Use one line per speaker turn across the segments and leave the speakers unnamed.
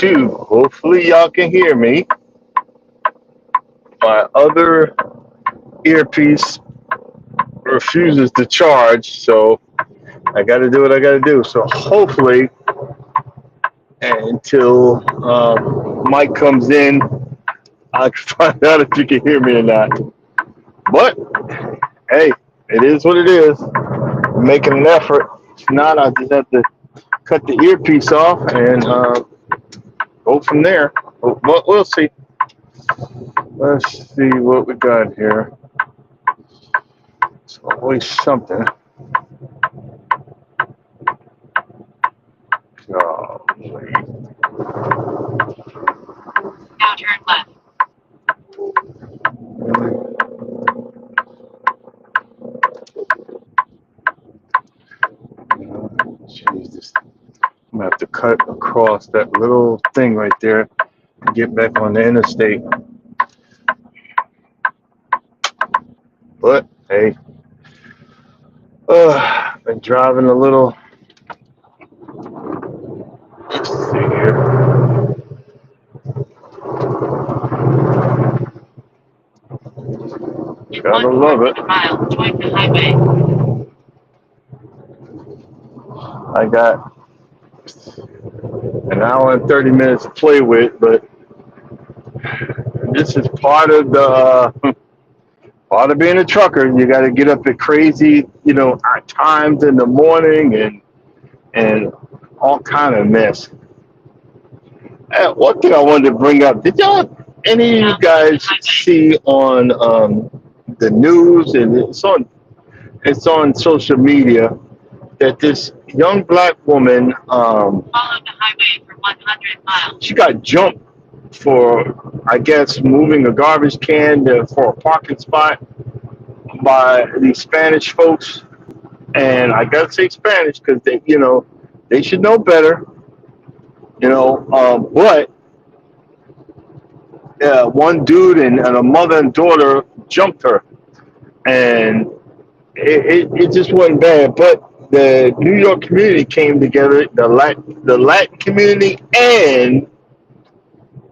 YouTube. Hopefully, y'all can hear me. My other earpiece refuses to charge, so I got to do what I got to do. So hopefully, until Mike comes in, I can find out if you can hear me or not. But hey, it is what it is. I'm making an effort. If not, I just have to cut the earpiece off and go from there. But we'll see. Let's see what we got here. It's always something. Golly.
Now turn left.
Jesus. I'm gonna have to cut across that little thing right there and get back on the interstate. But hey, been driving a little. Let's see here. Gotta love it.
1/4 mile, join the highway.
I got an hour and 30 minutes to play with, but this is part of the part of being a trucker. You got to get up at crazy, times in the morning and all kind of mess. One thing I wanted to bring up: did y'all, any of you guys, see on the news, and it's on social media, that this young black woman,
Follow the highway for 100 miles.
she got jumped for, I guess, moving a garbage can for a parking spot by these Spanish folks, and I gotta say Spanish because they should know better, but one dude and a mother and daughter jumped her, and it just wasn't bad. But the New York community came together, the Latin community, and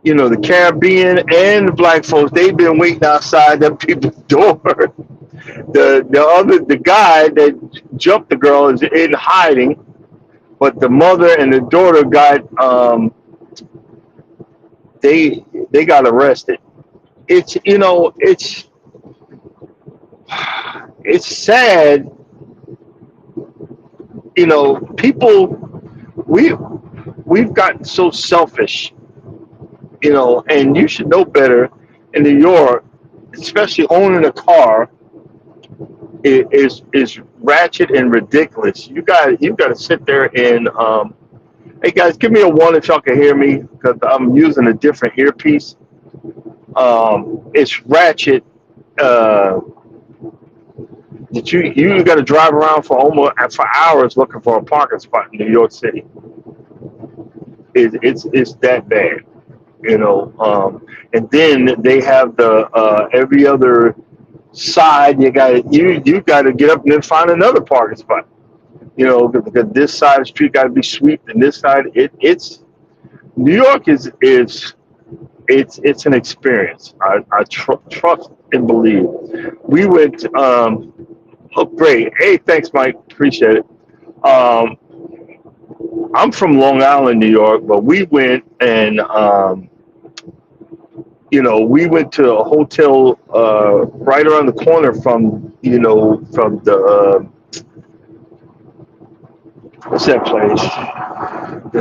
the Caribbean and the black folks. They've been waiting outside them people's door. The guy that jumped the girl is in hiding, but the mother and the daughter got they got arrested. It's sad. People, we we've gotten so selfish. And you should know better. In New York, especially owning a car, is ratchet and ridiculous. You got to sit there and hey guys, give me a one if y'all can hear me because I'm using a different earpiece. It's ratchet. Uh, that you got to drive around for hours looking for a parking spot in New York City. It's that bad, and then they have the every other side. You got to get up and then find another parking spot. Because this side of the street got to be swept, and this side it's New York is it's an experience. I trust and believe. We went. Oh, great. Hey, thanks, Mike. Appreciate it. Um, I'm from Long Island, New York, but we went and we went to a hotel right around the corner from the what's that place?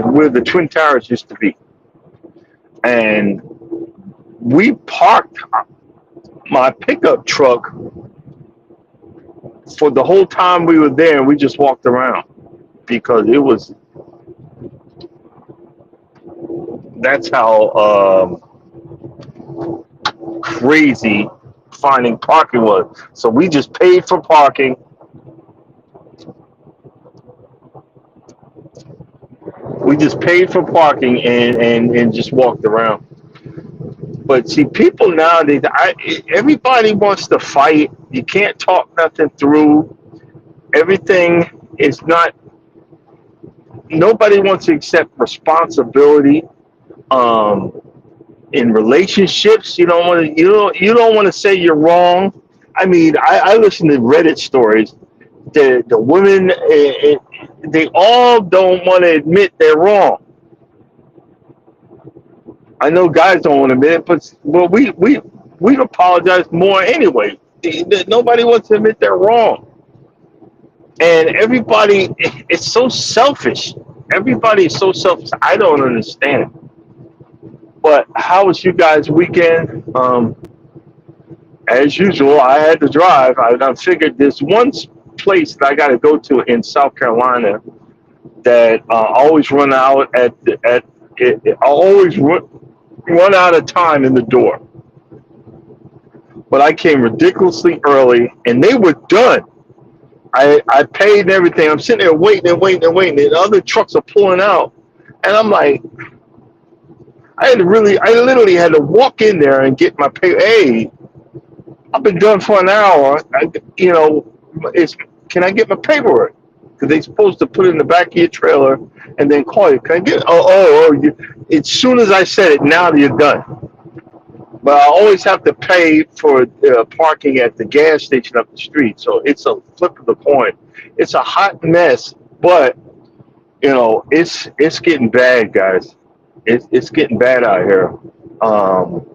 Where the Twin Towers used to be, and we parked my pickup truck for the whole time we were there, and we just walked around because it was that's how crazy finding parking was. So we just paid for parking. We just paid for parking and just walked around. But see, people nowadays, everybody wants to fight. You can't talk nothing through. Everything is not. Nobody wants to accept responsibility. Um, in relationships, you don't want to say you're wrong. I mean, I listen to Reddit stories. The women, they all don't want to admit they're wrong. I know guys don't want to admit it, but well, we apologize more anyway. Nobody wants to admit they're wrong, and everybody it's so selfish. Everybody is so selfish. I don't understand it. But how was you guys' weekend? As usual, I had to drive. I figured there's one place that I got to go to in South Carolina that always run out I always run out of time in the door. But I came ridiculously early, and they were done. I paid and everything. I'm sitting there waiting and waiting and waiting, and other trucks are pulling out, and I'm like, I literally had to walk in there and get my pay. Hey, I've been done for an hour. You know, can I get my paperwork? Because they're supposed to put it in the back of your trailer and then call you. Can I get? As soon as I said it, now you're done. But I always have to pay for parking at the gas station up the street, so it's a flip of the coin. It's a hot mess, but it's getting bad, guys. It's getting bad out here. Um,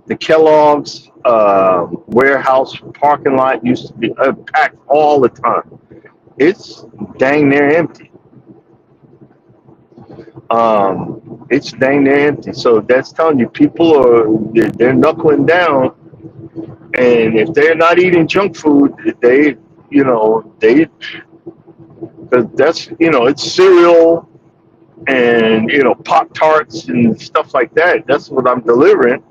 the Kellogg's warehouse parking lot used to be packed all the time. It's dang near empty. It's dang near empty. So that's telling you people they're knuckling down, and if they're not eating junk food, they cause that's it's cereal and Pop Tarts and stuff like that. That's what I'm delivering.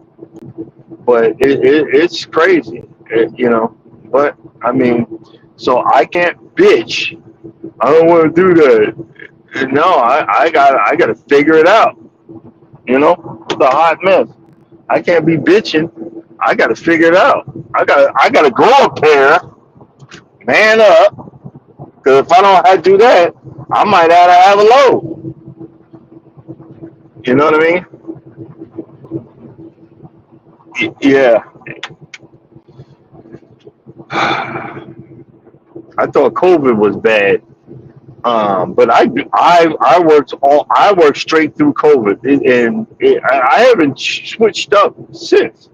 But it's crazy, But I mean, so I can't bitch. I don't want to do that. No, I got to figure it out. It's a hot mess. I can't be bitching. I got to figure it out. I got to grow a pair, man up. Because if I don't have to do that, I might have to have a load. You know what I mean? Yeah. I thought COVID was bad. But I worked straight through COVID, and I haven't switched up since.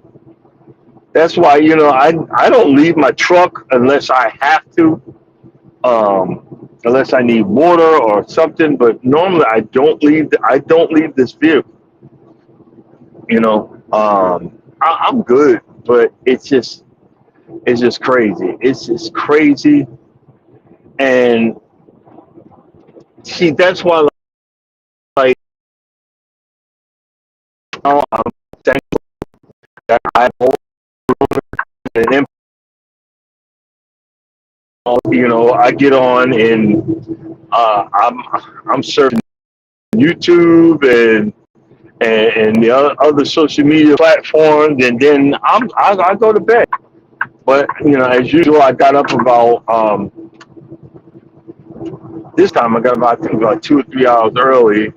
That's why I don't leave my truck unless I have to, unless I need water or something. But normally I don't leave this vehicle. I'm good, but it's just crazy. It's just crazy, and see that's why like I'm thankful that I and I get on and I'm surfing YouTube and the other social media platforms, and then I go to bed. But as usual, I got up about this time. I got about I think about 2 or 3 hours early.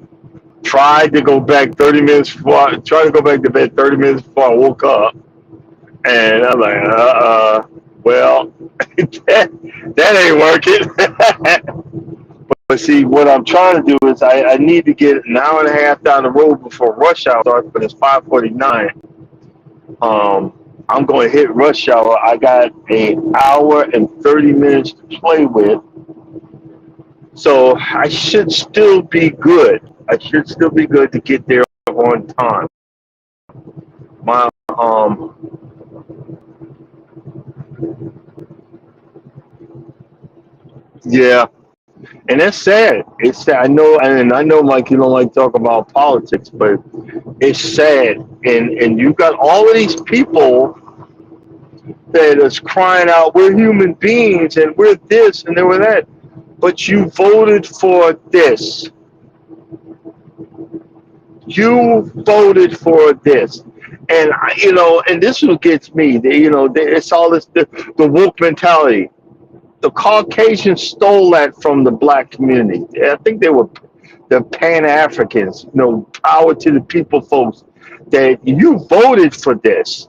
Tried to go back 30 minutes before. Tried to go back to bed 30 minutes before I woke up, and I'm like, well, that ain't working. But see, what I'm trying to do is I need to get an hour and a half down the road before rush hour starts, but it's 5:49. I'm going to hit rush hour. I got an hour and 30 minutes to play with, so I should still be good. I should still be good to get there on time. My yeah, and that's sad. It's sad. I know, Mike, you don't like to talk about politics, but it's sad. And you got all of these people that is crying out, "We're human beings, and we're this, and we're that," but you voted for this. You voted for this. And and this is what gets me. It's all this the woke mentality. The Caucasians stole that from the black community. I think they were the Pan-Africans, power to the people folks, that you voted for this.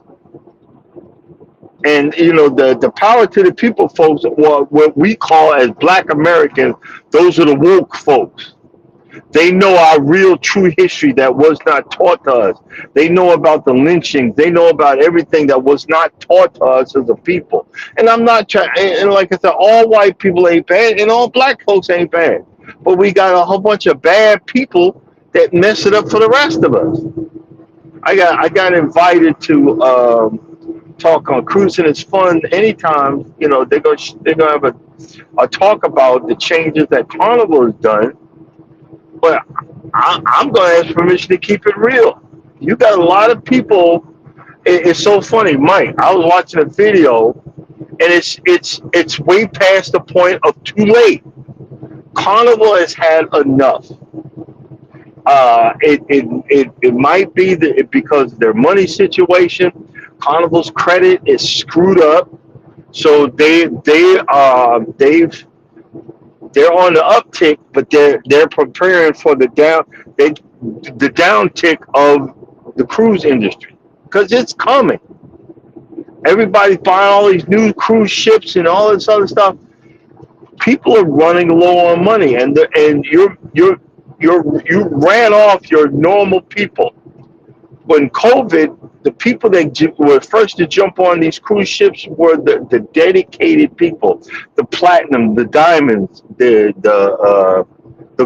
And the power to the people folks, or what we call as Black Americans, those are the woke folks. They know our real true history that was not taught to us. They know about the lynchings. They know about everything that was not taught to us as a people. And I'm not trying, and like I said, all white people ain't bad and all black folks ain't bad. But we got a whole bunch of bad people that mess it up for the rest of us. I got invited to talk on Cruising is Fun. Anytime, they're gonna have a talk about the changes that Carnival has done, but I'm going to ask permission to keep it real. You got a lot of people. It's so funny, Mike. I was watching a video, and it's way past the point of too late. Carnival has had enough. It might be that because of their money situation, Carnival's credit is screwed up, so they're on the uptick, but they're preparing for the downtick of the cruise industry because it's coming. Everybody's buying all these new cruise ships and all this other stuff. People are running low on money, and you ran off your normal people. When COVID, the people that were first to jump on these cruise ships were the dedicated people, the platinum, the diamonds, the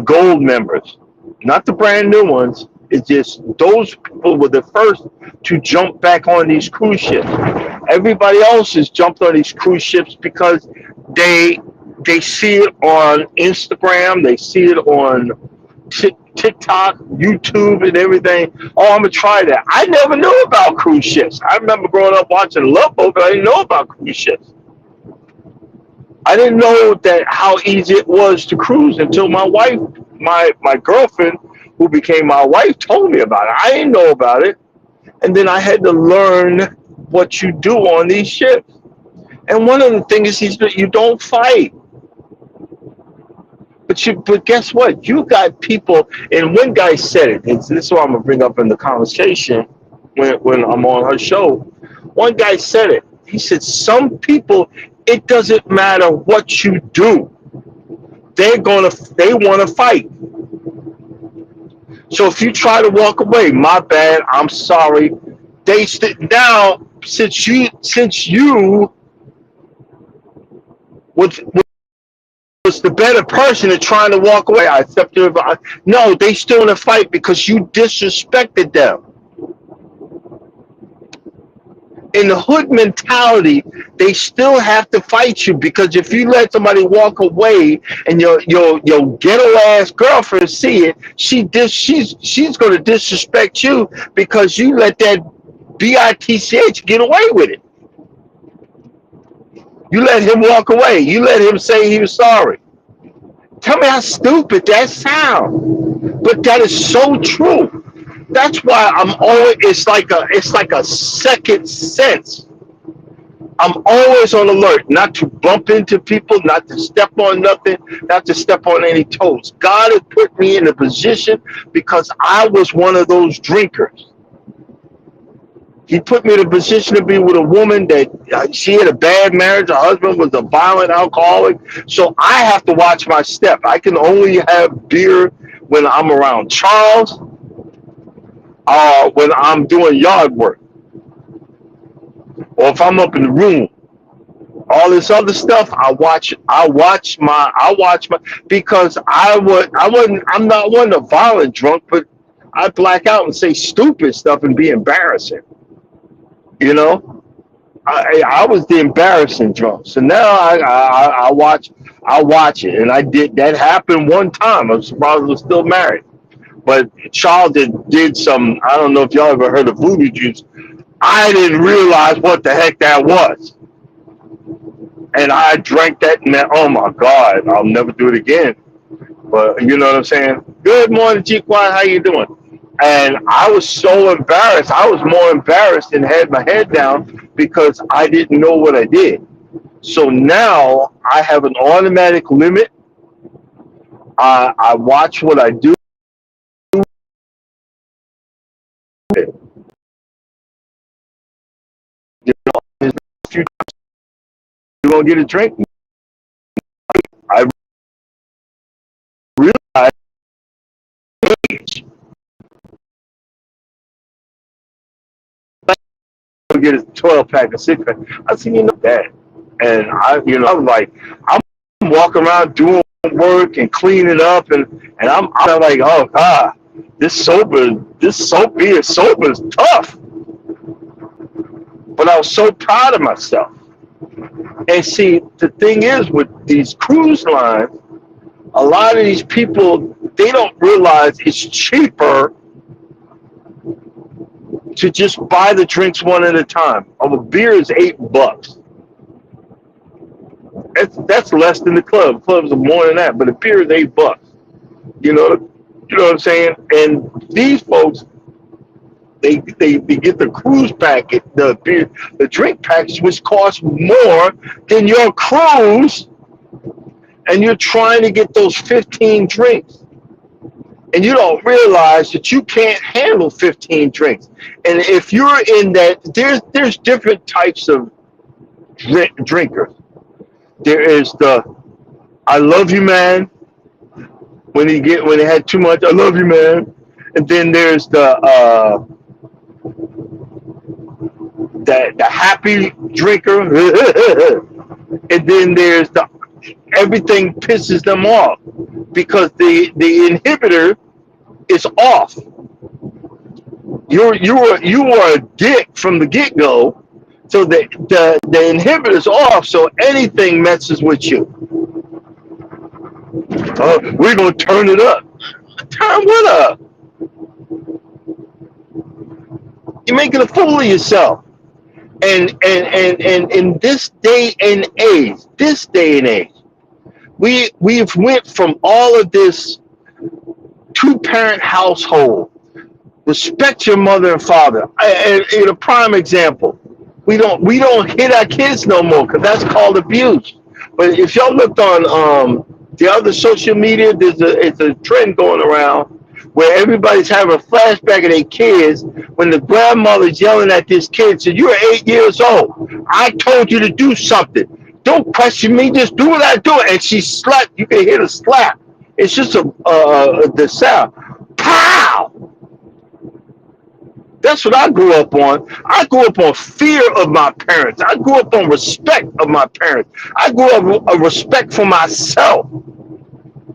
gold members, not the brand new ones. It's just those people were the first to jump back on these cruise ships. Everybody else has jumped on these cruise ships because they see it on Instagram, they see it on TikTok, YouTube, and everything. Oh, I'm gonna try that. I never knew about cruise ships. I remember growing up watching Love Boat, but I didn't know about cruise ships. I didn't know that how easy it was to cruise until my wife, my girlfriend, who became my wife, told me about it. I didn't know about it, and then I had to learn what you do on these ships. And one of the things is that you don't fight. But guess what? You got people, and one guy said it, and this is what I'm gonna bring up in the conversation when I'm on her show. One guy said it. He said, some people, it doesn't matter what you do. They wanna fight. So if you try to walk away, my bad, I'm sorry. Now since you was the better person and trying to walk away. I accept your advice. No, they still in a fight because you disrespected them. In the hood mentality, they still have to fight you because if you let somebody walk away and your ghetto ass girlfriend see it, she's going to disrespect you because you let that bitch get away with it. You let him walk away. You let him say he was sorry. Tell me how stupid that sounds, but that is so true. That's why I'm always. It's like a second sense. I'm always on alert, not to bump into people, not to step on nothing, not to step on any toes. God has put me in a position because I was one of those drinkers. He put me in a position to be with a woman that she had a bad marriage. Her husband was a violent alcoholic. So I have to watch my step. I can only have beer when I'm around Charles or when I'm doing yard work or if I'm up in the room. All this other stuff, I watch my because I'm not one of violent drunk, but I black out and say stupid stuff and be embarrassing. You know, I was the embarrassing drunk. So now I watch it, and I did that happened one time. I was surprised I was still married, but Charles did some. I don't know if y'all ever heard of voodoo juice. I didn't realize what the heck that was, and I drank that, and oh my God, I'll never do it again. But you know what I'm saying? Good morning, G Quad. How you doing? And I was so embarrassed. I was more embarrassed and had my head down because I didn't know what I did. So now I have an automatic limit. I watch what I do. You know, you're gonna get a drink. I realized I get a 12 pack of 6 pack. I said, you know that, and I'm like, I'm walking around doing work and cleaning up, and I'm like, oh God, being sober is tough. But I was so proud of myself. And see, the thing is with these cruise lines, a lot of these people, they don't realize it's cheaper to just buy the drinks one at a time. A beer is $8. That's less than the club. Clubs are more than that, but a beer is $8. You know, you know what I'm saying? And these folks, they get the cruise packet, the drink package, which costs more than your cruise, and you're trying to get those 15 drinks. And you don't realize that you can't handle 15 drinks. And if you're in that, there's different types of drinkers. There is the I love you man, when they had too much, I love you man. And then there's the happy drinker. And then there's the everything pisses them off because the inhibitor is off. You were a dick from the get go, so the inhibitor is off. So anything messes with you. We're gonna turn it up. Turn what up? You're making a fool of yourself. And in this day and age, we've went from all of this 2-parent household. Respect your mother and father. In a prime example, we don't hit our kids no more because that's called abuse. But if y'all looked on the other social media, it's a trend going around where everybody's having a flashback of their kids when the grandmother's yelling at this kid, said, "You're 8 years old. I told you to do something. Don't question me. Just do what I do." And she slapped. You can hear the slap. It's just the sound. Pow! That's what I grew up on. I grew up on fear of my parents. I grew up on respect of my parents. I grew up with a respect for myself.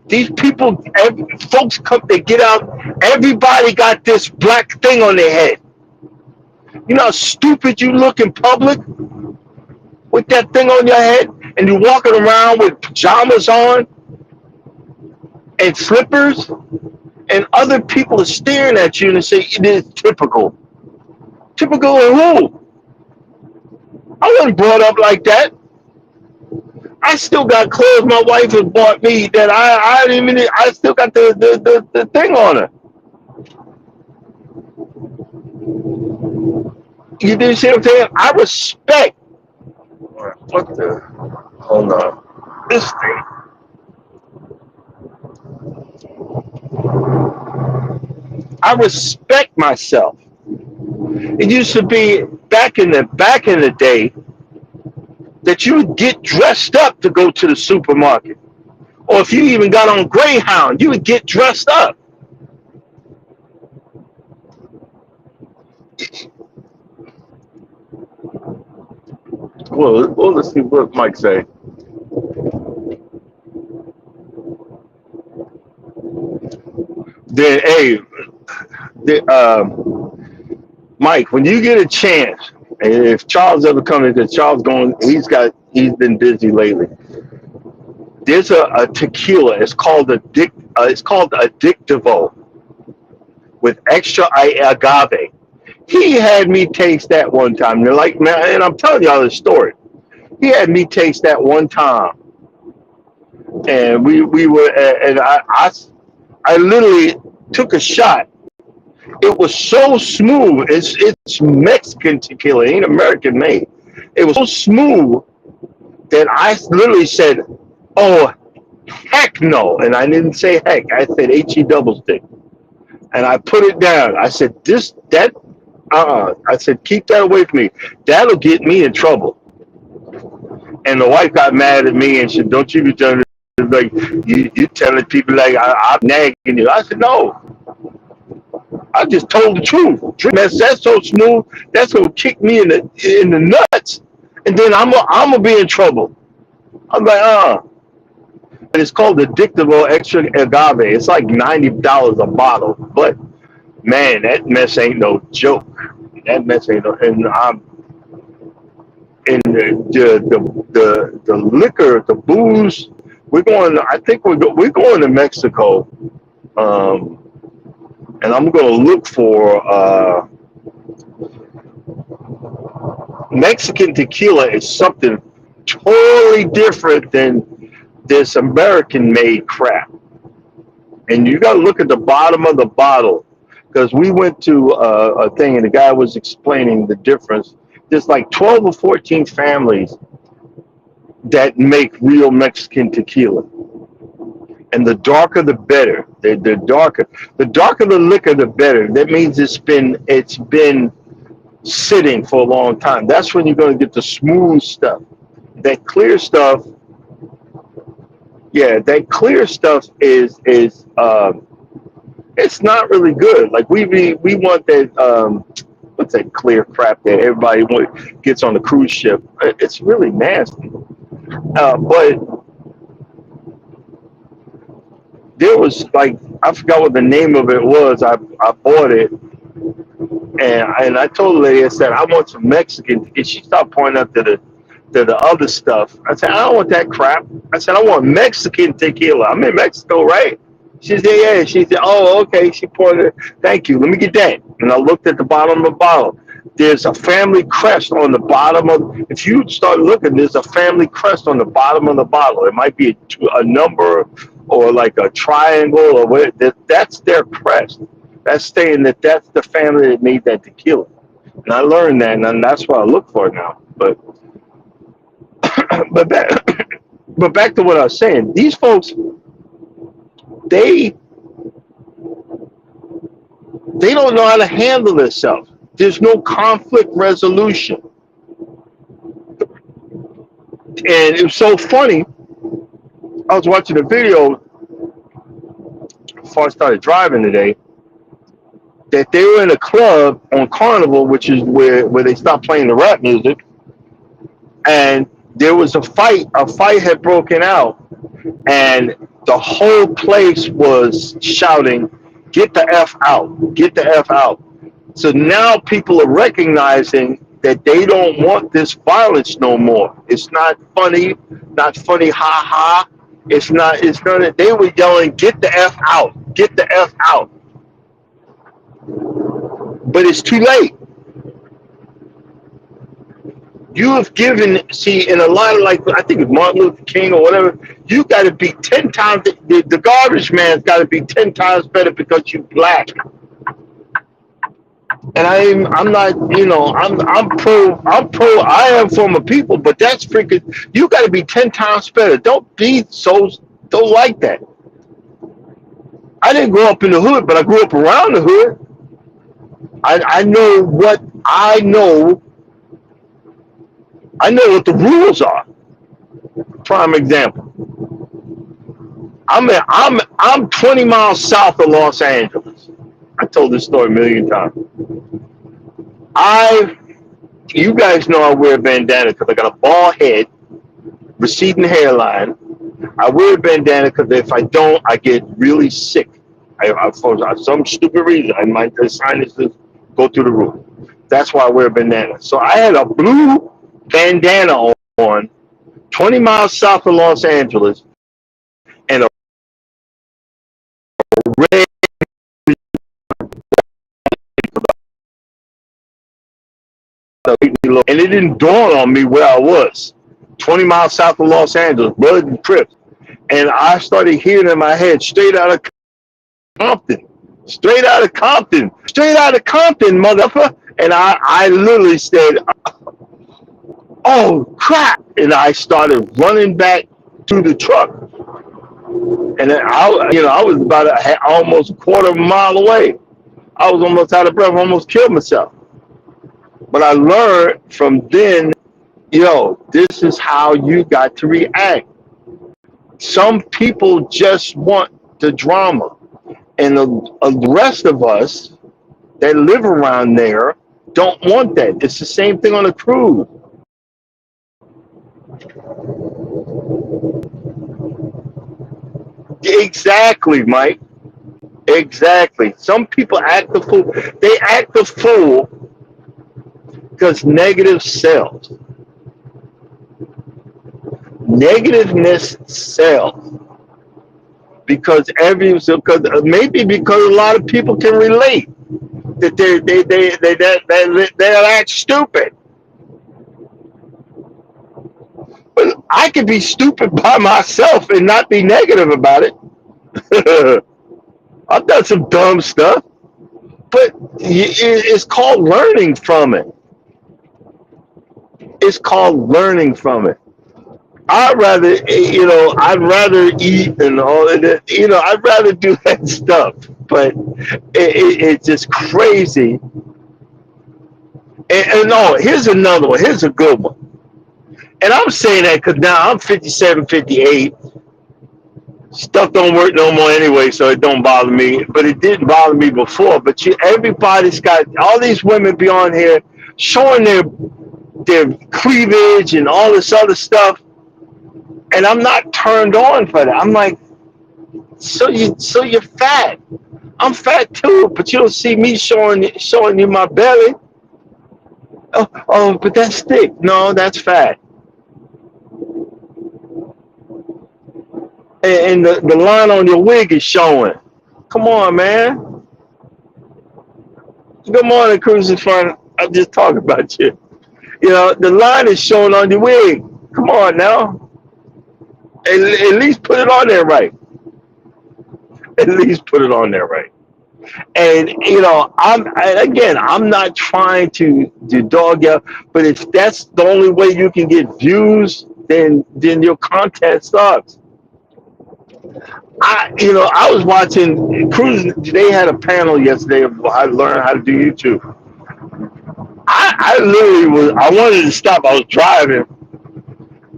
These people, folks come, they get out, everybody got this black thing on their head. You know how stupid you look in public with that thing on your head, and you're walking around with pajamas on and slippers, and other people are staring at you and say, it is typical. Typical of who? I wasn't brought up like that. I still got clothes my wife has bought me that I didn't even, I still got the thing on her. You didn't see what I'm saying? I respect. What the? Hold on. This thing. I respect myself. It used to be back in the day that you would get dressed up to go to the supermarket. Or if you even got on Greyhound, you would get dressed up. Well, let's see what Mike say. Then, hey, Mike, when you get a chance, and if Charles ever comes in, because Charles he's been busy lately. There's a tequila. It's called Addictivo with extra agave. He had me taste that one time. They're like, man, and I'm telling y'all this story. He had me taste that one time, and we were, and I literally took a shot. It was so smooth. It's Mexican tequila, it ain't American made. It was so smooth that I literally said, "Oh, heck no!" And I didn't say heck. I said HE double stick, and I put it down. I said, I said, keep that away from me. That'll get me in trouble. And the wife got mad at me and said, don't you be telling like you telling people like I'm nagging you. I said, no, I just told the truth. That's so smooth. That's gonna kick me in the nuts, and then I'm gonna be in trouble. I'm like, and it's called addictive or extra agave. It's like $90 a bottle, but man, that mess ain't no joke. That mess ain't no. And I'm in the liquor, the booze. We're going. I think we're going to Mexico, um, and I'm going to look for Mexican tequila. Is something totally different than this American made crap. And you got to look at the bottom of the bottle because we went to a thing and the guy was explaining the difference. There's like 12 or 14 families that make real Mexican tequila, and the darker the better. The darker the liquor, the better. That means it's been sitting for a long time. That's when you're going to get the smooth stuff. That clear stuff, yeah, that clear stuff is it's not really good. Like we want that what's that clear crap that everybody gets on the cruise ship. It's really nasty. But there was like I forgot what the name of it was. I bought it and I told the lady I said I want some Mexican, and she started pointing up to the other stuff. I said I don't want that crap. I said I want Mexican tequila. I'm in Mexico, right? She said yeah. She said oh okay. She pointed. Thank you. Let me get that. And I looked at the bottom of the bottle. There's a family crest on the bottom of. If you start looking, there's a family crest on the bottom of the bottle. It might be a number or like a triangle or what. That's their crest. That's saying that that's the family that made that tequila. And I learned that, and that's what I look for now. But back, but back to what I was saying. These folks, they they don't know how to handle themselves. There's no conflict resolution, and it was so funny. I was watching a video before I started driving today that they were in a club on Carnival, which is where they stopped playing the rap music, and there was a fight. A fight had broken out, and the whole place was shouting, "Get the F out! Get the F out!" So now people are recognizing that they don't want this violence no more. It's not funny, ha ha. It's not, they were yelling, "Get the F out! Get the F out!" But it's too late. You have given, see, in a lot of like, I think it's Martin Luther King or whatever, you got to be 10 times, the garbage man's got to be 10 times better because you black. And I'm not, I am for my people, but that's freaking, you got to be 10 times better. Don't like that. I didn't grow up in the hood, but I grew up around the hood. I know what I know what the rules are. Prime example. I'm 20 miles south of Los Angeles. I told this story a million times. You guys know I wear a bandana because I got a bald head, receding hairline. I wear a bandana because if I don't, I get really sick. For some stupid reason, my sinuses go through the roof. That's why I wear a bandana. So I had a blue bandana on, 20 miles south of Los Angeles, and a red, and it didn't dawn on me where I was. 20 miles south of Los Angeles, Blood and Crips. And I started hearing in my head, straight out of Compton, straight out of Compton, straight out of Compton, motherfucker. And I literally said, oh crap. And I started running back to the truck. And then I was about almost a quarter of a mile away. I was almost out of breath, almost killed myself. But I learned from then, this is how you got to react. Some people just want the drama, and the rest of us that live around there don't want that. It's the same thing on a cruise. Exactly, Mike. Exactly. Some people act the fool. They act the fool because negative sells. Negativeness sells because maybe because a lot of people can relate that they act stupid. But I could be stupid by myself and not be negative about it. I've done some dumb stuff, but it's called learning from it. It's called learning from it. I'd rather eat and all of that. I'd rather do that stuff. But it's just crazy. And no, here's another one. Here's a good one. And I'm saying that because now I'm 57, 58. Stuff don't work no more anyway, so it don't bother me. But it didn't bother me before. But everybody's got all these women be on here showing their cleavage and all this other stuff, and I'm not turned on for that. I'm like, so you're fat. I'm fat too, but you don't see me showing you my belly. Oh, but that's thick. No, that's fat. And the line on your wig is showing. Come on, man. Good morning, Cruising Fun. I'm just talking about you. The line is showing on your wig. Come on now. At least put it on there right. At least put it on there right. And I'm not trying to dog you, but if that's the only way you can get views, then your content sucks. I was watching Cruise. They had a panel yesterday of how to learn how to do YouTube. I literally I wanted to stop. I was driving,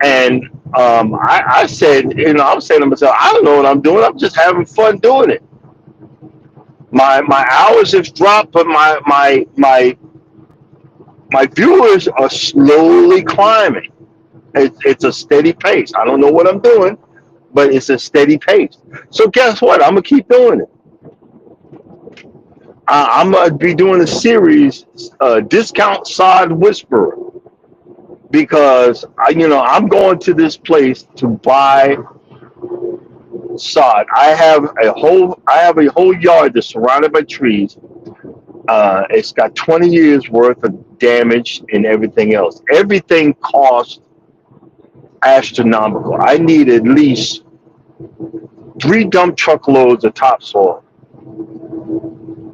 and I said, I'm saying to myself, I don't know what I'm doing. I'm just having fun doing it. My hours have dropped, but my viewers are slowly climbing. It's a steady pace. I don't know what I'm doing, but it's a steady pace. So guess what? I'm gonna keep doing it. I'm gonna be doing a series, Discount Sod Whisperer, because I'm going to this place to buy sod. I have a whole yard that's surrounded by trees. It's got 20 years worth of damage and everything else. Everything costs astronomical. I need at least 3 dump truck loads of topsoil.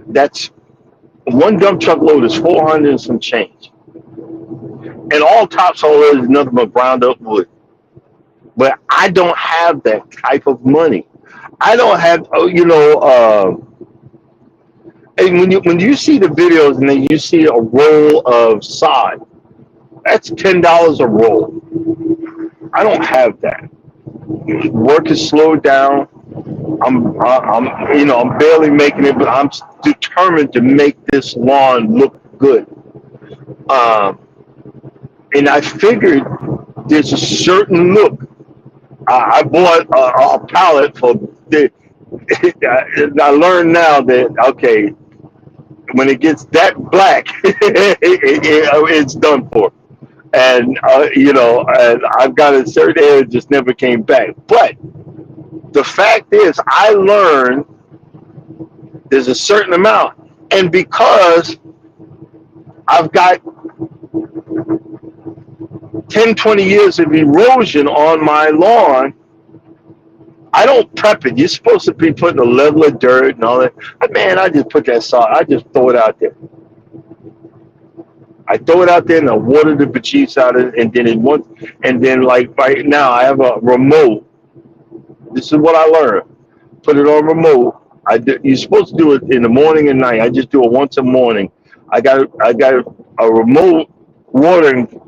That's one dump truck load is 400 and some change. And all topsoil is nothing but ground up wood. But I don't have that type of money. I don't have, and when you see the videos and then you see a roll of sod, that's $10 a roll. I don't have that. Work is slowed down. I'm barely making it, but I'm determined to make this lawn look good. Um, and I figured there's a certain look. I bought a palette for the. I learned now that okay, when it gets that black, it's done for. And and I've got a certain area that just never came back. But the fact is, I learned there's a certain amount, and because I've got 10, 20 years of erosion on my lawn, I don't prep it. You're supposed to be putting a level of dirt and all that. But man, I just put that salt. I just throw it out there. I throw it out there and I water the bejesus out of it, and then like right now I have a remote. This is what I learned. Put it on remote. You're supposed to do it in the morning and night. I just do it once a morning. I got a remote watering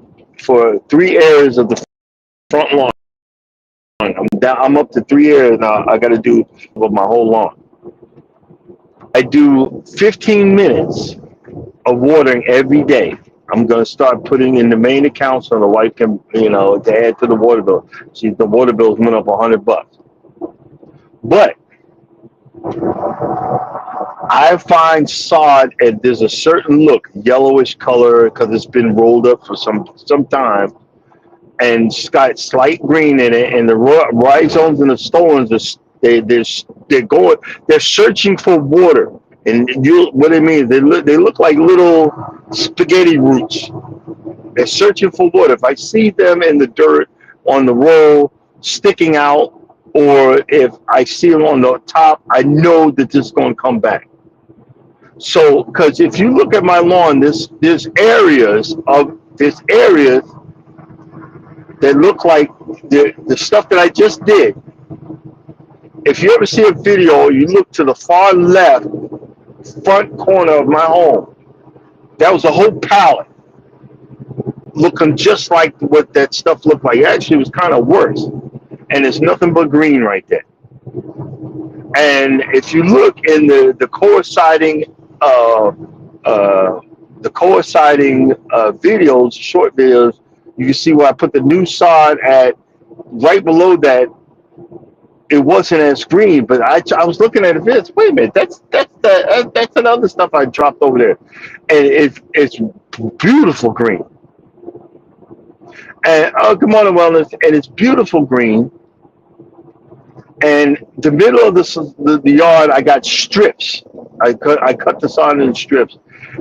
for 3 areas of the front lawn. I'm up to 3 areas now. I got to do with my whole lawn. I do 15 minutes of watering every day. I'm gonna start putting in the main account so the wife can, to add to the water bill. See, the water bills went up $100. But I find sod, and there's a certain look, yellowish color, because it's been rolled up for some time, and it's got slight green in it. And the rhizomes and the stones, they're searching for water. And what it means, they look like little spaghetti roots. They're searching for water. If I see them in the dirt on the roll sticking out, or if I see them on the top, I know that this is going to come back. So, because if you look at my lawn, there's areas that look like the stuff that I just did. If you ever see a video, you look to the far left front corner of my home. That was a whole pallet looking just like what that stuff looked like. Actually, it was kind of worse. And it's nothing but green right there. And if you look in the coinciding videos, short videos, you can see where I put the new sod at. Right below that, it wasn't as green, but I was looking at it. Wait a minute, that's another stuff I dropped over there, and it's beautiful green. And good morning, wellness, and it's beautiful green. And the middle of the yard, I got strips. I cut the sod in strips.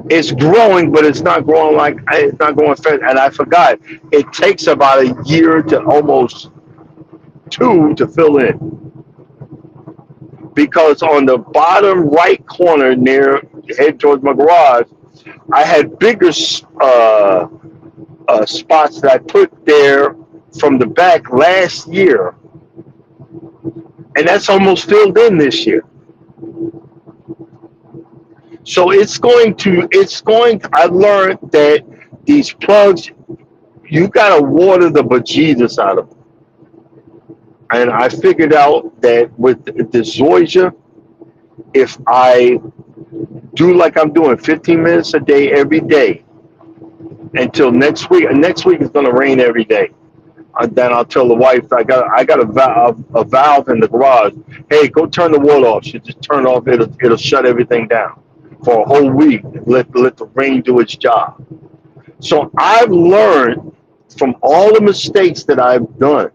It's growing, but it's not growing fast. And I forgot, it takes about a year to almost two to fill in, because on the bottom right corner near head towards my garage, I had bigger spots that I put there from the back last year, and that's almost filled in this year. So I learned that these plugs, you gotta water the bejesus out of them. And I figured out that with the zoysia, if I do like I'm doing 15 minutes a day every day until next week, and next week is gonna rain every day. Then I'll tell the wife I got a valve in the garage. Hey, go turn the water off. She just turn it off. It'll shut everything down for a whole week. Let the rain do its job. So I've learned from all the mistakes that I've done,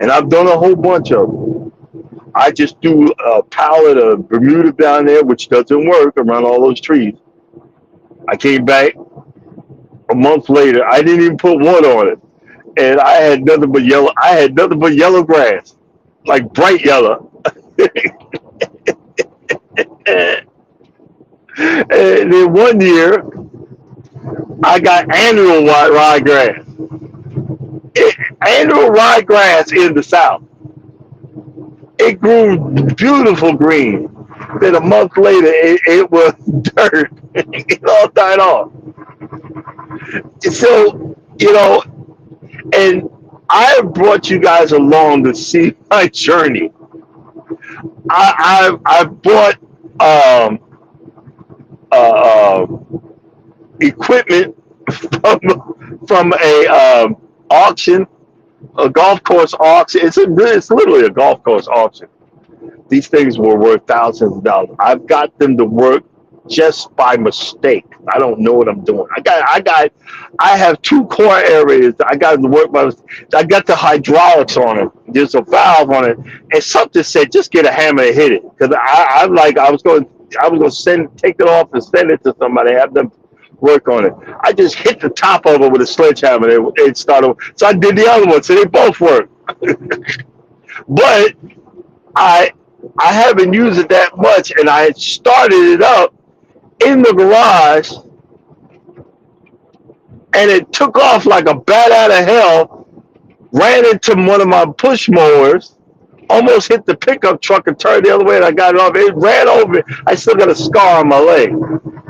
and I've done a whole bunch of them. I just do a pallet of Bermuda down there, which doesn't work around all those trees. I came back a month later. I didn't even put water on it, and I had nothing but yellow. I had nothing but yellow grass, like bright yellow. And then one year, I got annual ryegrass. Annual ryegrass in the south. It grew beautiful green. Then a month later, it was dirt. It all died off. So, and I have brought you guys along to see my journey. I bought uh, equipment from a auction, a golf course auction. It's literally a golf course auction. These things were worth thousands of dollars. I've got them to work just by mistake. I don't know what I'm doing. I have two core areas. I got to work by. I got the hydraulics on it. There's a valve on it, and something said just get a hammer and hit it. Because I was going to take it off and send it to somebody, have them work on it. I just hit the top of it with a sledgehammer. It started. So I did the other one. So they both work. But I haven't used it that much, and I started it up in the garage, and it took off like a bat out of hell. Ran into one of my push mowers, Almost hit the pickup truck and turned the other way, and I got it off. It ran over. I still got a scar on my leg.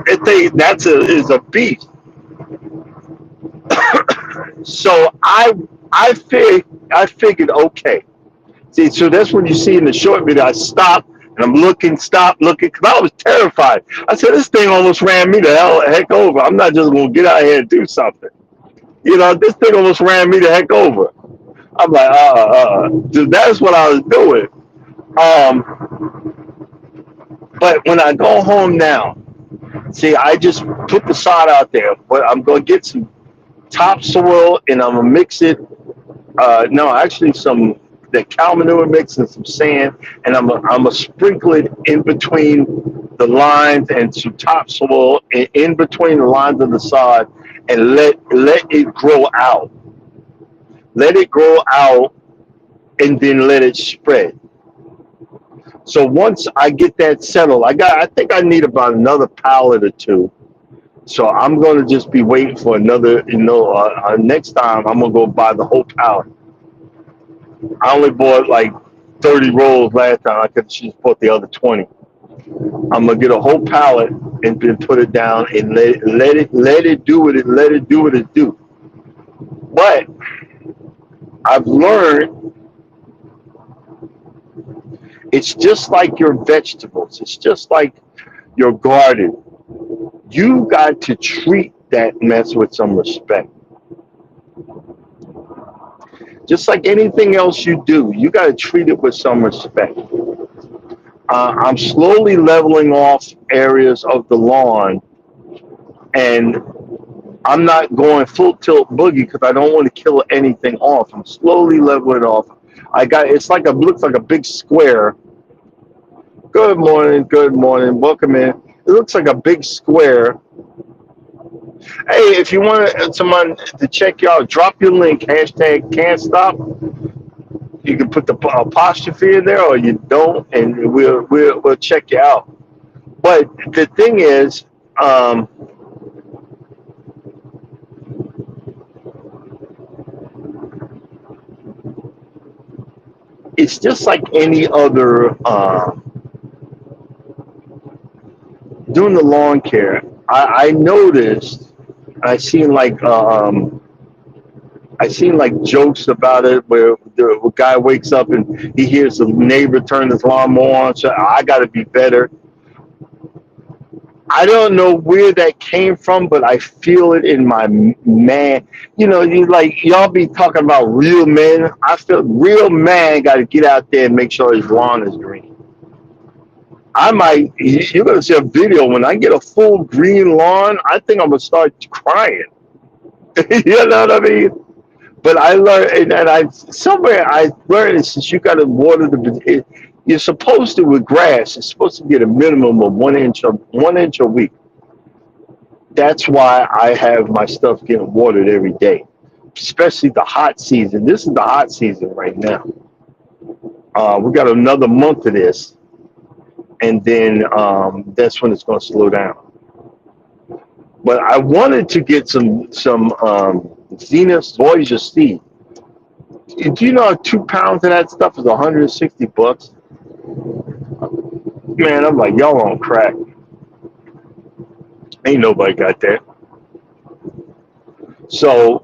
It thing is a beast. So I figured okay. See, so that's when you see in the short video, I stop and I'm looking, stop looking, because I was terrified. I said, this thing almost ran me the heck over. I'm not just gonna get out here and do something. This thing almost ran me the heck over. I'm like, so that's what I was doing. Um, but when I go home now, see, I just put the sod out there, but I'm gonna get some topsoil and I'm gonna mix it. No, actually, some the cow manure mix and some sand, and I'm a sprinkle it in between the lines and some topsoil in between the lines of the sod, and let it grow out. Let it grow out, and then let it spread. So once I get that settled, I think I need about another pallet or two. So I'm gonna just be waiting for another. Next time I'm gonna go buy the whole pallet. I only bought like 30 rolls last time. I could just bought the other 20. I'm gonna get a whole pallet and then put it down and let it do what it do. But I've learned it's just like your vegetables. It's just like your garden. You got to treat that mess with some respect. Just like anything else you do, you got to treat it with some respect. I'm slowly leveling off areas of the lawn, and I'm not going full tilt boogie because I don't want to kill anything off. I'm slowly leveling off. Looks like a big square. Good morning, welcome in. It looks like a big square. Hey, if you want someone to check you out, drop your link, hashtag can't stop. You can put the apostrophe in there, or you don't, and we'll check you out. But the thing is, um, it's just like any other doing the lawn care. I noticed. I seen like jokes about it where the guy wakes up and he hears the neighbor turn his lawnmower on. So I got to be better. I don't know where that came from, but I feel it in my man. Y'all be talking about real men. I feel real man got to get out there and make sure his lawn is green. You're going to see a video when I get a full green lawn. I think I'm going to start crying. You know what I mean? But I learned, and I learned it since you got to water you're supposed to with grass. It's supposed to get a minimum of 1 inch a week. That's why I have my stuff getting watered every day, especially the hot season. This is the hot season right now. We got another month of this, and then that's when it's going to slow down. But I wanted to get some Zenith Voyager seed. Do you know 2 pounds of that stuff is $160? Man, I'm like, y'all on crack. Ain't nobody got that. So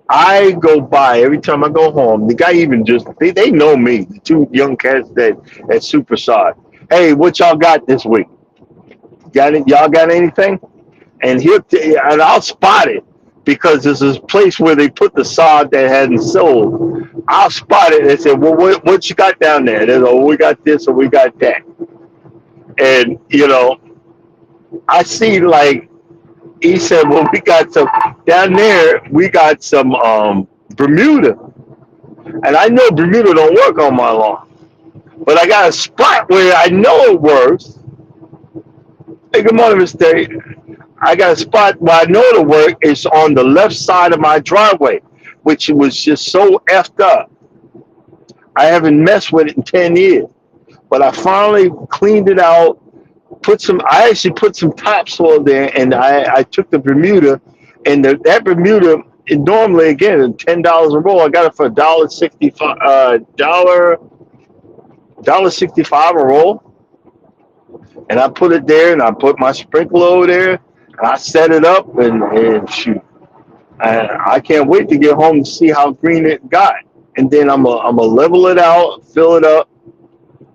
I go by every time I go home. The guy even they know me. The two young cats that super sod. Hey, what y'all got this week? Y'all got anything? And I'll spot it because there's this place where they put the sod that hadn't sold. I'll spot it and say, well, what you got down there? They go, we got this or we got that. And, I see he said, well, we got some, down there, we got some Bermuda. And I know Bermuda don't work on my lawn. But I got a spot where I know it works. Hey, good morning, Mr. Terry. I got a spot where I know it'll work. It's on the left side of my driveway, which was just so effed up. I haven't messed with it in 10 years. But I finally cleaned it out, I actually put some topsoil there, and I took the Bermuda, and that Bermuda And normally, again, $10 a roll. I got it for $1.65, $1.65 a roll, and I put it there, and I put my sprinkler over there, and I set it up, and shoot, I can't wait to get home to see how green it got. And then I'm a level it out, fill it up,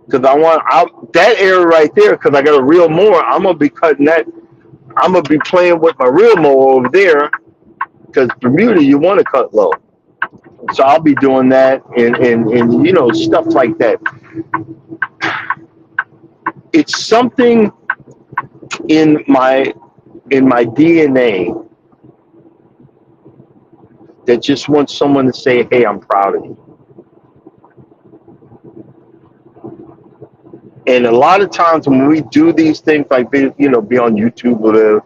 because I want out that area right there. Because I got a real mower, I'm gonna be cutting that. I'm gonna be playing with my real mower over there. Because Bermuda, you want to cut low, so I'll be doing that, and stuff like that. It's something in my DNA that just wants someone to say, "Hey, I'm proud of you." And a lot of times when we do these things, like be on YouTube or whatever,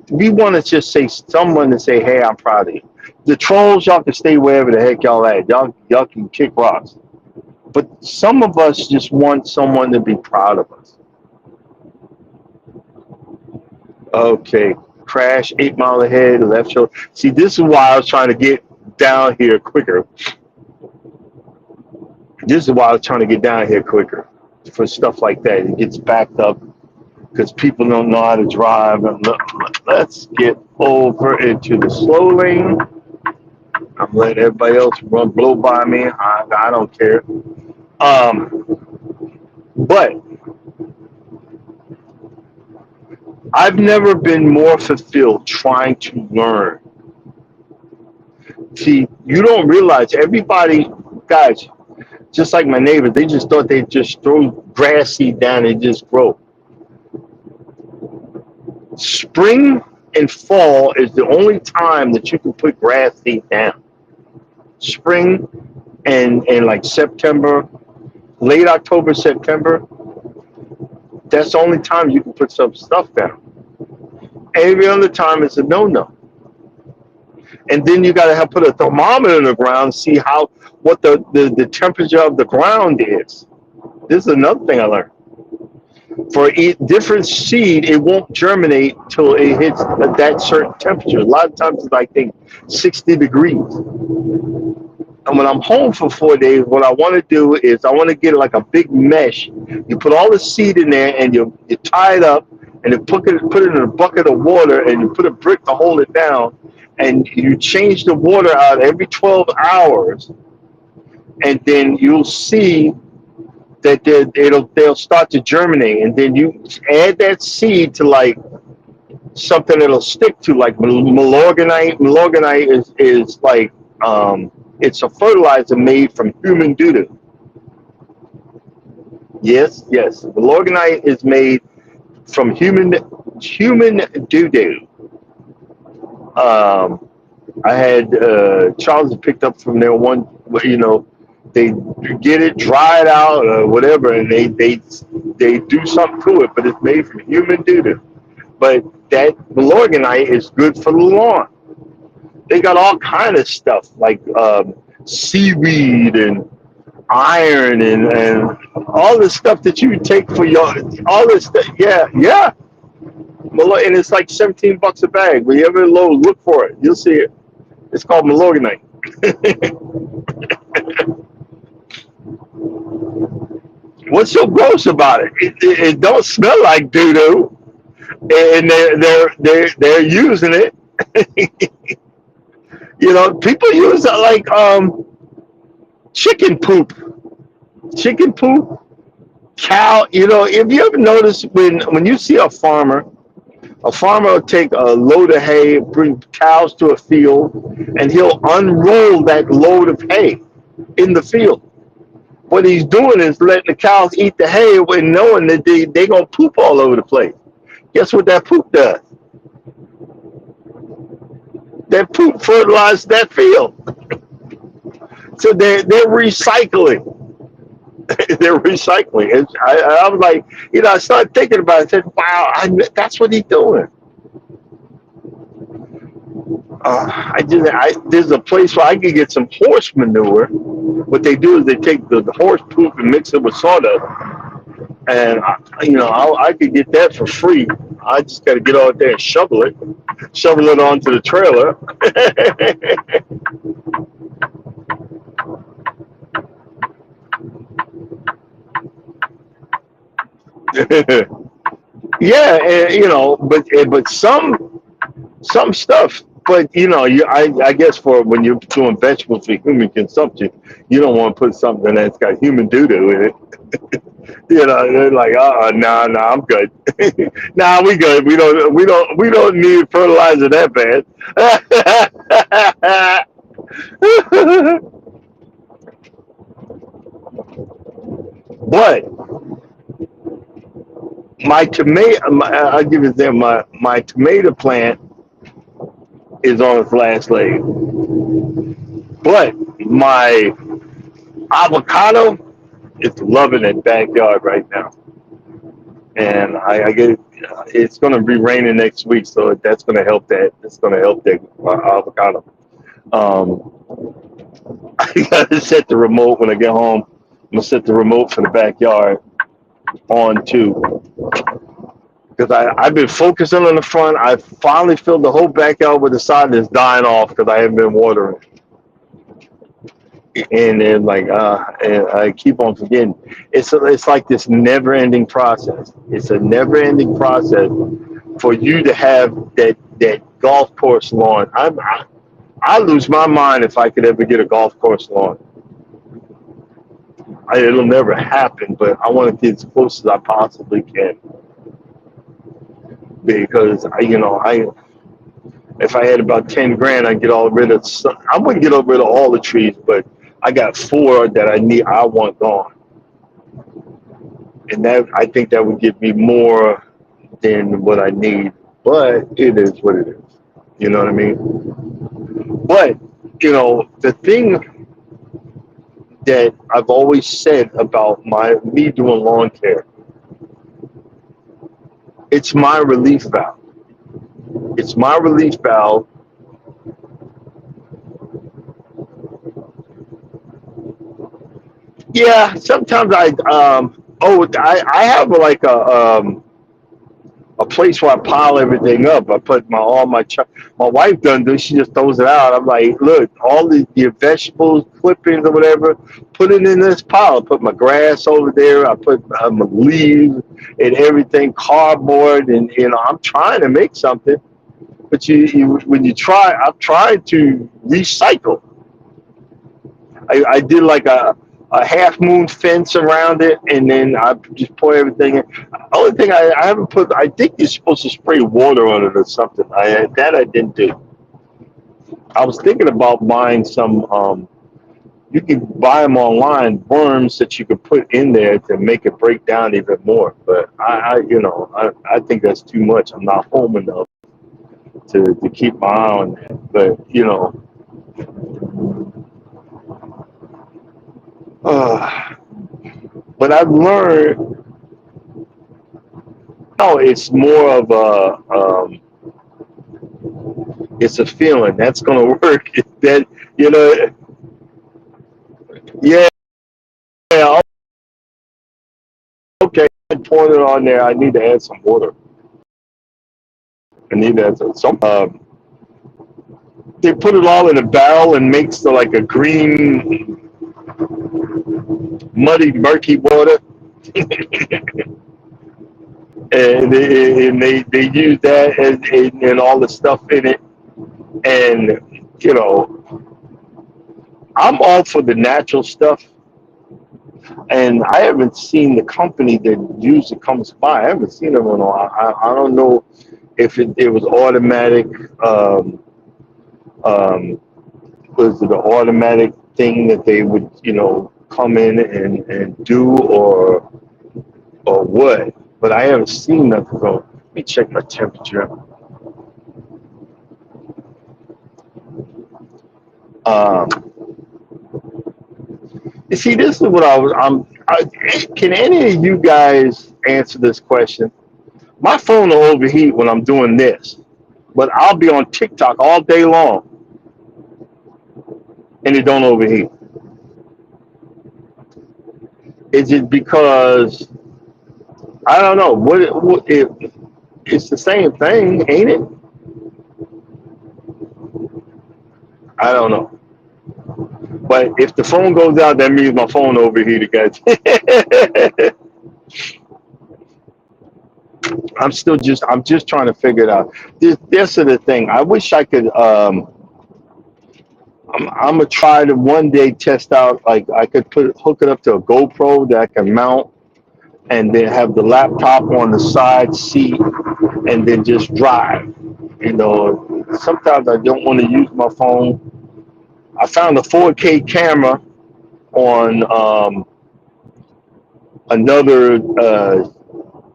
we want to just say someone to say, "Hey, I'm proud of you." The trolls, y'all can stay wherever the heck y'all at. Y'all can kick rocks. But some of us just want someone to be proud of us. Okay, crash 8 mile ahead, left shoulder. See, this is why I was trying to get down here quicker. This is why I was trying to get down here quicker for stuff like that. It gets backed up because people don't know how to drive. Let's get over into the slow lane. I'm letting everybody else blow by me. I don't care. But I've never been more fulfilled trying to learn. See, you don't realize everybody, guys, just like my neighbors, they just thought they'd just throw grass seed down and just grow. Spring and fall is the only time that you can put grass seed down. Spring and like September, late October, September, that's the only time you can put some stuff down. Every other time it's a no-no. And then you got to put a thermometer in the ground, see what the temperature of the ground is. This is another thing I learned. For different seed, it won't germinate till it hits that certain temperature. A lot of times it's, I think, 60 degrees. And when I'm home for 4 days, what I want to do is I want to get like a big mesh. You put all the seed in there and you tie it up and you put it in a bucket of water and you put a brick to hold it down and you change the water out every 12 hours and then you'll see that they'll start to germinate, and then you add that seed to like something that'll stick to, like Milorganite. Milorganite is like it's a fertilizer made from human doo-doo. Yes. Milorganite is made from human doo-doo. I had Charles picked up from there one, they get it, dry it out, or whatever, and they do something to it, but it's made from human doo-doo. But that Milorganite is good for the lawn. They got all kind of stuff like seaweed and iron and all this stuff that you take for all this stuff. Yeah. And it's like $17 a bag. When you ever look for it, you'll see it. It's called Milorganite. What's so gross about it? It don't smell like doo doo, and they're using it. People use it like chicken poop, cow. If you ever notice when you see a farmer will take a load of hay, bring cows to a field, and he'll unroll that load of hay in the field. What he's doing is letting the cows eat the hay and knowing that they're going to poop all over the place. Guess what that poop does? That poop fertilizes that field. So they're recycling. They're recycling. I was like, I started thinking about it. I said, wow, that's what he's doing. There's a place where I can get some horse manure. What they do is they take the horse poop and mix it with sawdust, and I could get that for free. I just got to get out there and shovel it. shovel it onto the trailer. Yeah, and, but some stuff. But I guess for when you're doing vegetables for human consumption, you don't want to put something that's got human doo doo in it. They're like, nah, I'm good. Nah, we good. We don't need fertilizer that bad. But my tomato, I'll give you that. My tomato plant is on its last leg, but my avocado is loving it backyard right now, and I get it's going to be raining next week, so that's going to help that. It's going to help that avocado. Um, I gotta set the remote when I get home. I'm gonna set the remote for the backyard on too, because I've been focusing on the front. I finally filled the whole backyard with the side that's dying off because I haven't been watering. And then and I keep on forgetting. It's like this never-ending process. It's a never-ending process for you to have that golf course lawn. I lose my mind if I could ever get a golf course lawn. It'll never happen, but I want to get as close as I possibly can because I if I had about 10 grand, I'd get all rid of. I wouldn't get rid of all the trees, but I got four that I want gone, and that I think that would give me more than what I need. But it is what it is. You know what I mean? But the thing that I've always said about me doing lawn care, it's my relief valve. It's my relief valve. Yeah, sometimes I have like a place where I pile everything up. I put my wife doesn't do. She just throws it out. I'm like, look, all your vegetables, clippings or whatever, put it in this pile. I put my grass over there. I put my leaves and everything, cardboard, and I'm trying to make something. But when you try, I've tried to recycle. I did like a half moon fence around it, and then I just pour everything in. The only thing I haven't put, I think you're supposed to spray water on it or something. I didn't do. I was thinking about buying some. You can buy them online, worms that you could put in there to make it break down even more. But I think that's too much. I'm not home enough to keep my eye on that. But uh, but I've learned. No, it's more of it's a feeling that's gonna work. That you know, yeah, okay. I poured it on there. I need to add some water. I need to add some. They put it all in a barrel and makes like a green, muddy, murky water, and they use that and all the stuff in it. And I'm all for the natural stuff. And I haven't seen the company that usually comes by. I haven't seen them in a while. I don't know if it was automatic. Um, was it an automatic thing that they would, come in and do or what? But I haven't seen nothing. So let me check my temperature. Um, you see, this is what can any of you guys answer this question? My phone will overheat when I'm doing this, but I'll be on TikTok all day long and it don't overheat. Is it because I don't know what it's the same thing, ain't it? I don't know. But if the phone goes out, that means my phone overheated, guys. I'm just trying to figure it out. This is the thing. I wish I could. I'm gonna try to one day test out. Like I could hook it up to a GoPro that I can mount, and then have the laptop on the side seat, and then just drive. You know, sometimes I don't want to use my phone. I found a 4K camera on another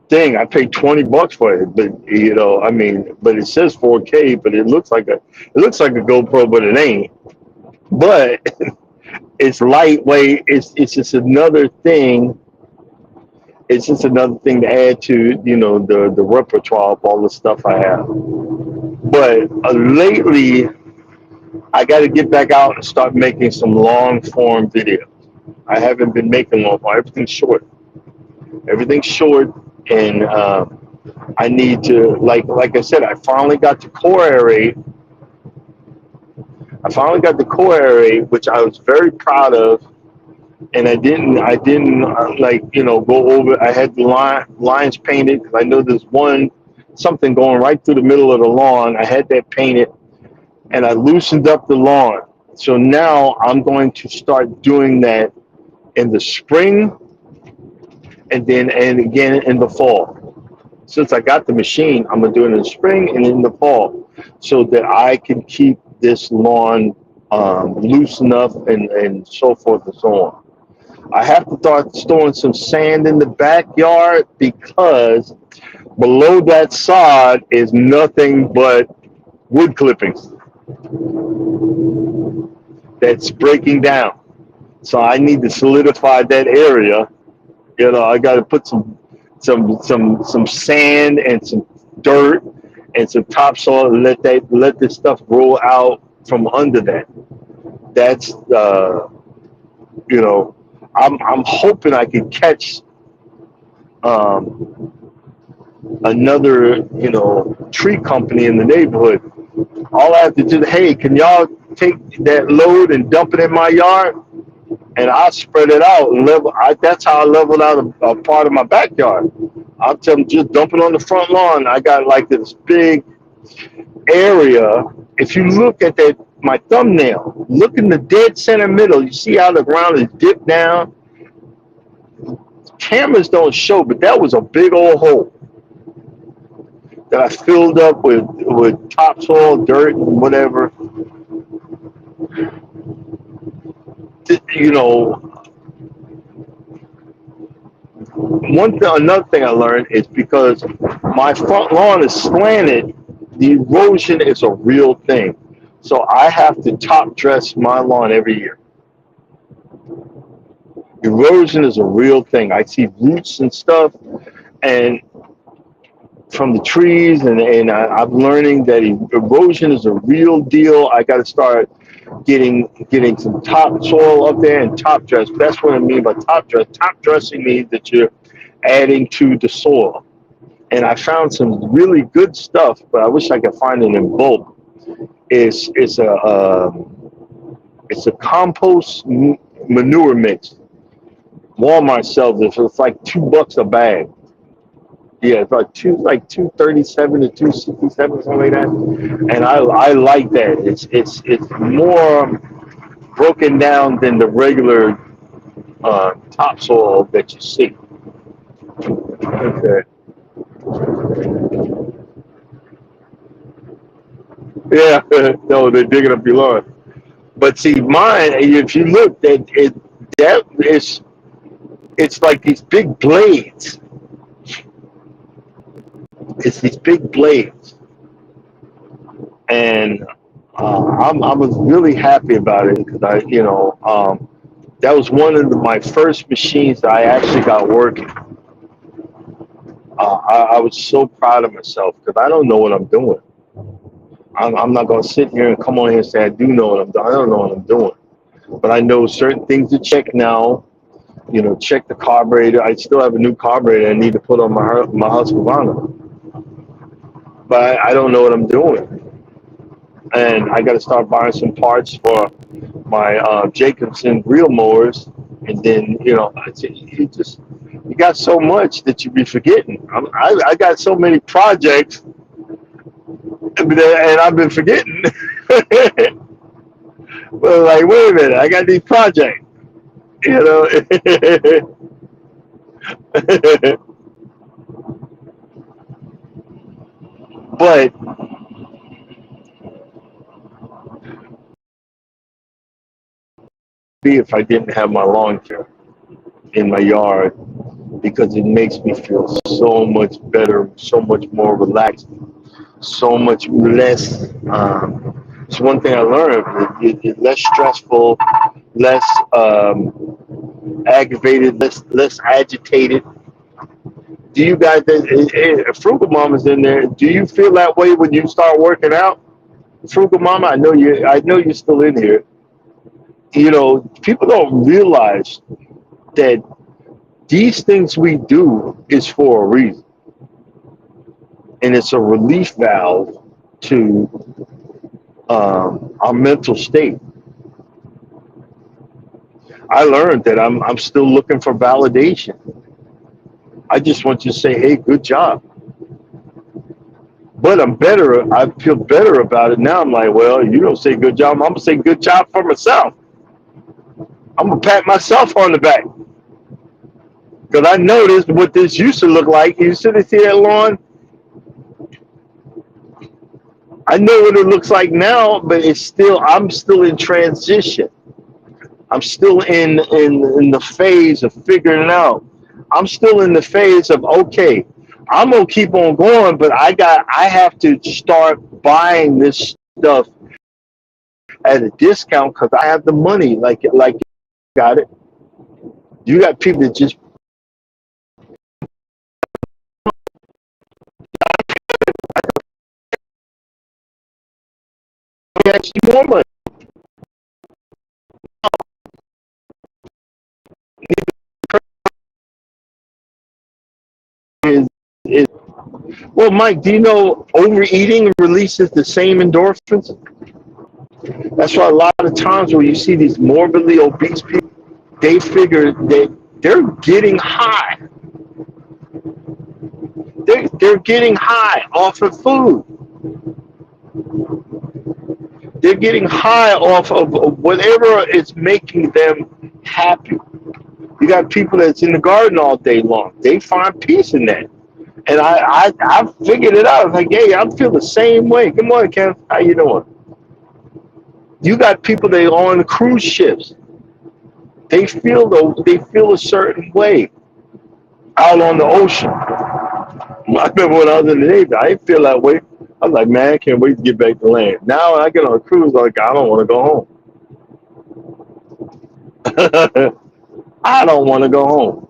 thing. I paid $20 for it, but you know, I mean, but it says 4K, but it looks like a GoPro, but it ain't. But it's lightweight. It's just another thing. It's just another thing to add to the repertoire of all the stuff I have. But lately, I got to get back out and start making some long form videos. I haven't been making long form. Everything's short. Everything's short, and I need to like I said. I finally got the core array, which I was very proud of, and I didn't go over. I had the lines painted because I know there's something going right through the middle of the lawn. I had that painted, and I loosened up the lawn. So now I'm going to start doing that in the spring, and again in the fall. Since I got the machine, I'm gonna do it in the spring and in the fall, so that I can keep this lawn loose enough and so forth and so on. I have to start storing some sand in the backyard because below that sod is nothing but wood clippings that's breaking down. So I need to solidify that area. I got to put some sand and some dirt and some topsoil and let this stuff roll out from under that. That's you know I'm hoping I can catch um, another tree company in the neighborhood. All I have to do, hey, can y'all take that load and dump it in my yard? And I spread it out and level. That's how I leveled out a part of my backyard. I'll tell them just dump it on the front lawn. I got like this big area. If you look at my thumbnail, look in the dead center middle. You see how the ground is dipped down. Cameras don't show, but that was a big old hole that I filled up with topsoil, dirt, and whatever. You know, another thing I learned is because my front lawn is slanted, the erosion is a real thing. So I have to top dress my lawn every year. Erosion is a real thing. I see roots and stuff, and from the trees, and I'm learning that erosion is a real deal. I got to start getting some topsoil up there and top dress. That's what I mean by top dress. Top dressing means that you're adding to the soil. And I found some really good stuff, but I wish I could find it in bulk. It's a compost manure mix. Walmart sells it. So it's like $2 a bag. Yeah, it's like 237 to 267, something like that. And I like that. It's more broken down than the regular topsoil that you see. Okay. Yeah, no, they're digging up your lawn. But see, mine, if you look, that is, it's like these big blades. It's these big blades, and I was really happy about it because that was one of my first machines that I actually got working. I was so proud of myself because I don't know what I'm doing. I'm not going to sit here and come on here and say I do know what I'm doing. I don't know what I'm doing, but I know certain things to check now. Check the carburetor. I still have a new carburetor I need to put on my Husqvarna, but I don't know what I'm doing. and I got to start buying some parts for my Jacobson reel mowers, and then you just you got so much that you be forgetting. I got so many projects, and I've been forgetting. Well, like, wait a minute, I got these projects, you know. But be if I didn't have my lawn care in my yard because it makes me feel so much better, so much more relaxed, so much less. It's one thing I learned: it less stressful, less aggravated, less agitated. Do you guys? Frugal Mama's in there. Do you feel that way when you start working out? Frugal Mama, I know you. I know you're still in here. People don't realize that these things we do is for a reason, and it's a relief valve to our mental state. I learned that I'm still looking for validation. I just want you to say, "Hey, good job." But I'm better. I feel better about it now. I'm like, well, you don't say good job. I'm gonna say good job for myself. I'm gonna pat myself on the back because I noticed what this used to look like. You see that lawn? I know what it looks like now, but I'm still in transition. I'm still in the phase of figuring it out. I'm still in the phase of, okay, I'm gonna keep on going, but I have to start buying this stuff at a discount because I have the money. Like you got it. You got people that just pay actually more money. Is, is, well, Mike, do you know overeating releases the same endorphins? That's why a lot of times when you see these morbidly obese people, they figure that they're getting high. They're getting high off of food. They're getting high off of whatever is making them happy. You got people that's in the garden all day long. They find peace in that. And I figured it out. I was like, hey, I feel the same way. Good morning, Ken. How you doing? You got people that are on cruise ships. They feel a certain way out on the ocean. I remember when I was in the Navy, I didn't feel that way. I was like, man, I can't wait to get back to land. Now when I get on a cruise, like I don't want to go home. I don't want to go home.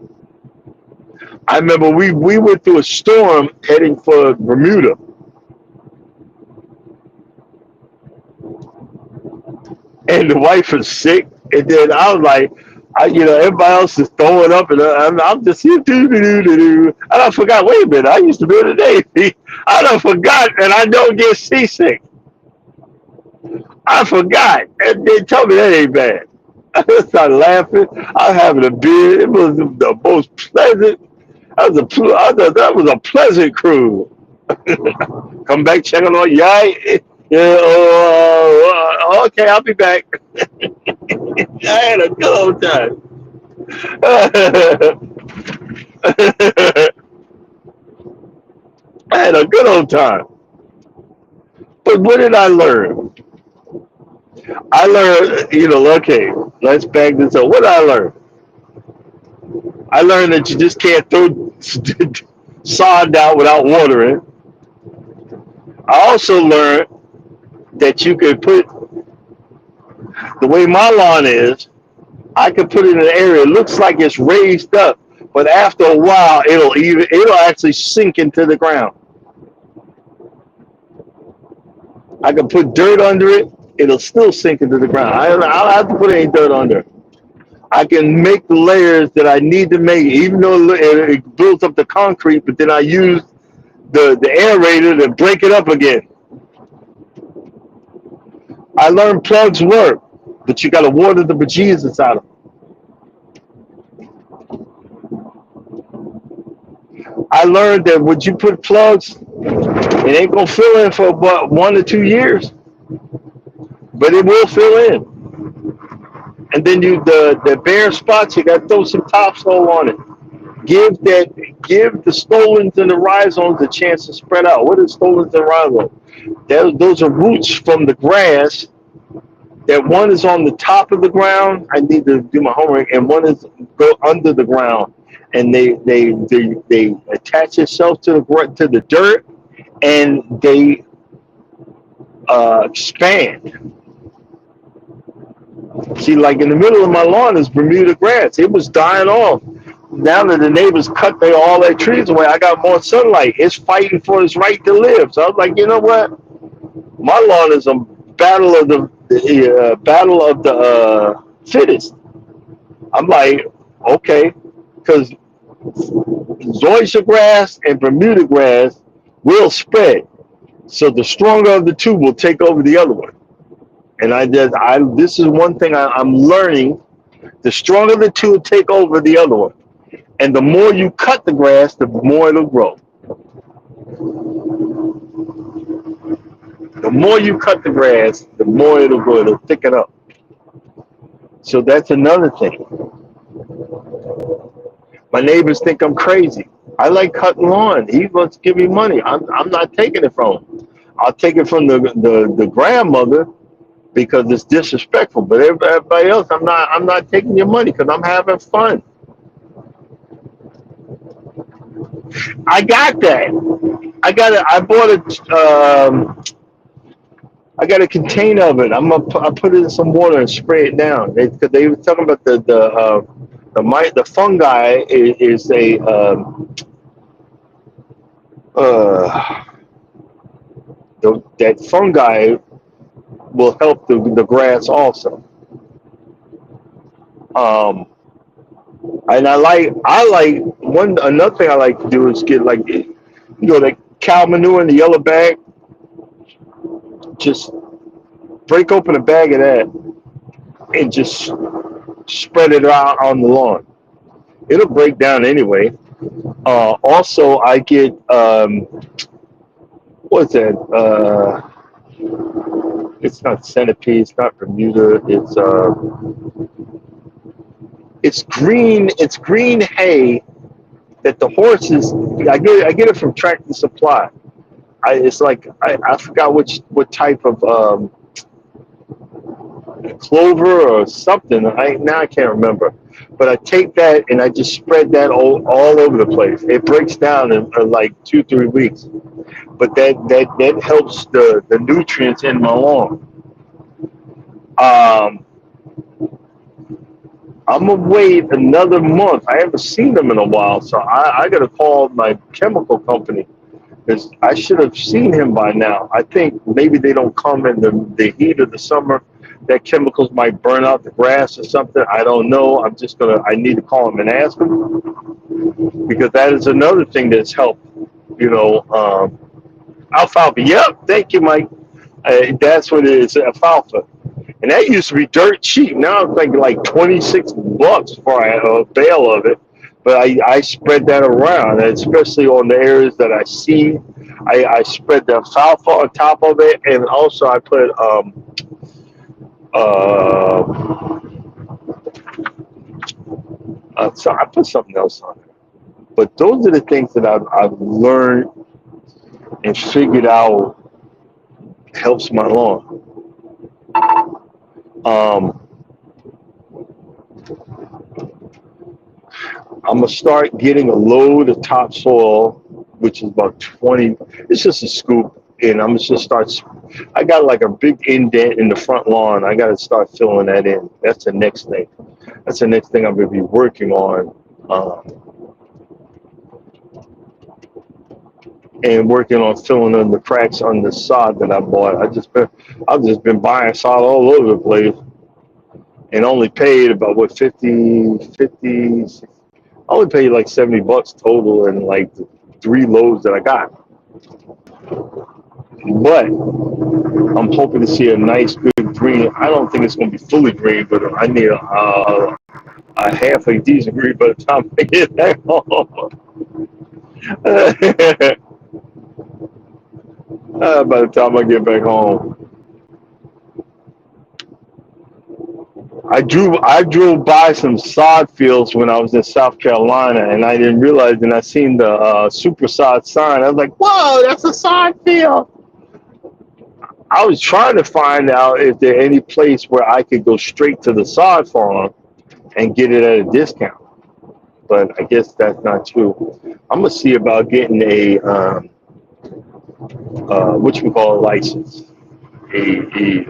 I remember we went through a storm heading for Bermuda, and the wife was sick. And then I was like, everybody else is throwing up, and I'm just here, and I forgot. Wait a minute, I used to be in the Navy. I done forgot, and I don't get seasick. I forgot, and they told me that ain't bad. I started laughing. I was having a beer. It was the most pleasant. I thought that was a pleasant cruise. Come back, check on all. Yeah, yeah. Okay, I'll be back. I had a good old time. I had a good old time. But what did I learn? I learned, okay, let's back this up. What did I learn? I learned that you just can't throw sod down without watering. I also learned that you could put, the way my lawn is, I could put it in an area, it looks like it's raised up, but after a while, it'll actually sink into the ground. I can put dirt under it, it'll still sink into the ground. I don't have to put any dirt under. I can make the layers that I need to make, even though it builds up the concrete, but then I use the aerator to break it up again. I learned plugs work, but you got to water the bejesus out of them. I learned that when you put plugs, it ain't gonna fill in for about 1 to 2 years, but it will fill in. And then the bare spots, you got to throw some topsoil on it. Give the stolons and the rhizomes a chance to spread out. What is stolons and rhizomes? Those are roots from the grass. That one is on the top of the ground. I need to do my homework, and one is go under the ground, and they attach itself to the dirt, and they expand. See, like in the middle of my lawn is Bermuda grass. It was dying off. Now that the neighbors cut all their trees away, I got more sunlight. It's fighting for its right to live. So I was like, you know what? My lawn is a battle of the fittest. I'm like, okay, because zoysia grass and Bermuda grass will spread. So the stronger of the two will take over the other one. And this is one thing I'm learning. The stronger the two will take over the other one. And the more you cut the grass, the more it'll grow. The more you cut the grass, the more it'll grow. It'll thicken up. So that's another thing. My neighbors think I'm crazy. I like cutting lawn. He wants to give me money. I'm not taking it from him. I'll take it from the grandmother because it's disrespectful. But everybody else, I'm not taking your money because I'm having fun. I got that. I bought I got a container of it. I put it in some water and spray it down. They were talking about the fungi is a uh, that fungi will help the grass also. Um, and I like one another thing I like to do is get like the cow manure in the yellow bag. Just break open a bag of that and just spread it out on the lawn. It'll break down anyway. Also, I get what's that? It's not centipede. It's not Bermuda. It's green. It's green hay that the horses. I get it from Tractor Supply. It's like I forgot what type of clover or something. I can't remember. But I take that and I just spread that all over the place. It breaks down in like 2 3 weeks. But that helps the nutrients in my lawn. Um, I'm gonna wait another month. I haven't seen them in a while, so I gotta call my chemical company because I should have seen him by now. I think maybe they don't come in the heat of the summer. That chemicals might burn out the grass or something. I don't know. I need to call him and ask him because that is another thing that's helped. You know, alfalfa. Yep. Thank you, Mike. That's what it is, alfalfa. And that used to be dirt cheap. Now it's like $26 for a bale of it. But I spread that around, especially on the areas that I see. I spread the alfalfa on top of it, and also I put uh, so I put something else on it. But those are the things that I've learned and figured out helps my lawn. Um, I'm gonna start getting a load of topsoil, which is about 20. It's just a scoop, and I'm just start. I got like a big indent in the front lawn. I got to start filling that in. That's the next thing. That's the next thing I'm gonna be working on, and working on filling in the cracks on the sod that I bought. I've just been buying sod all over the place, and only paid about what 50. I only paid like 70 bucks total and like the 3 loads that I got. But I'm hoping to see a nice, good green. I don't think it's going to be fully green, but I need a half a decent green by the time I get back home. By the time I get back home, I drove by some sod fields when I was in South Carolina, and I didn't realize. And I seen the super sod sign. I was like, "Whoa, that's a sod field!" I was trying to find out if there any place where I could go straight to the sod farm and get it at a discount, but I guess that's not true. I'm gonna see about getting a what you call a license, a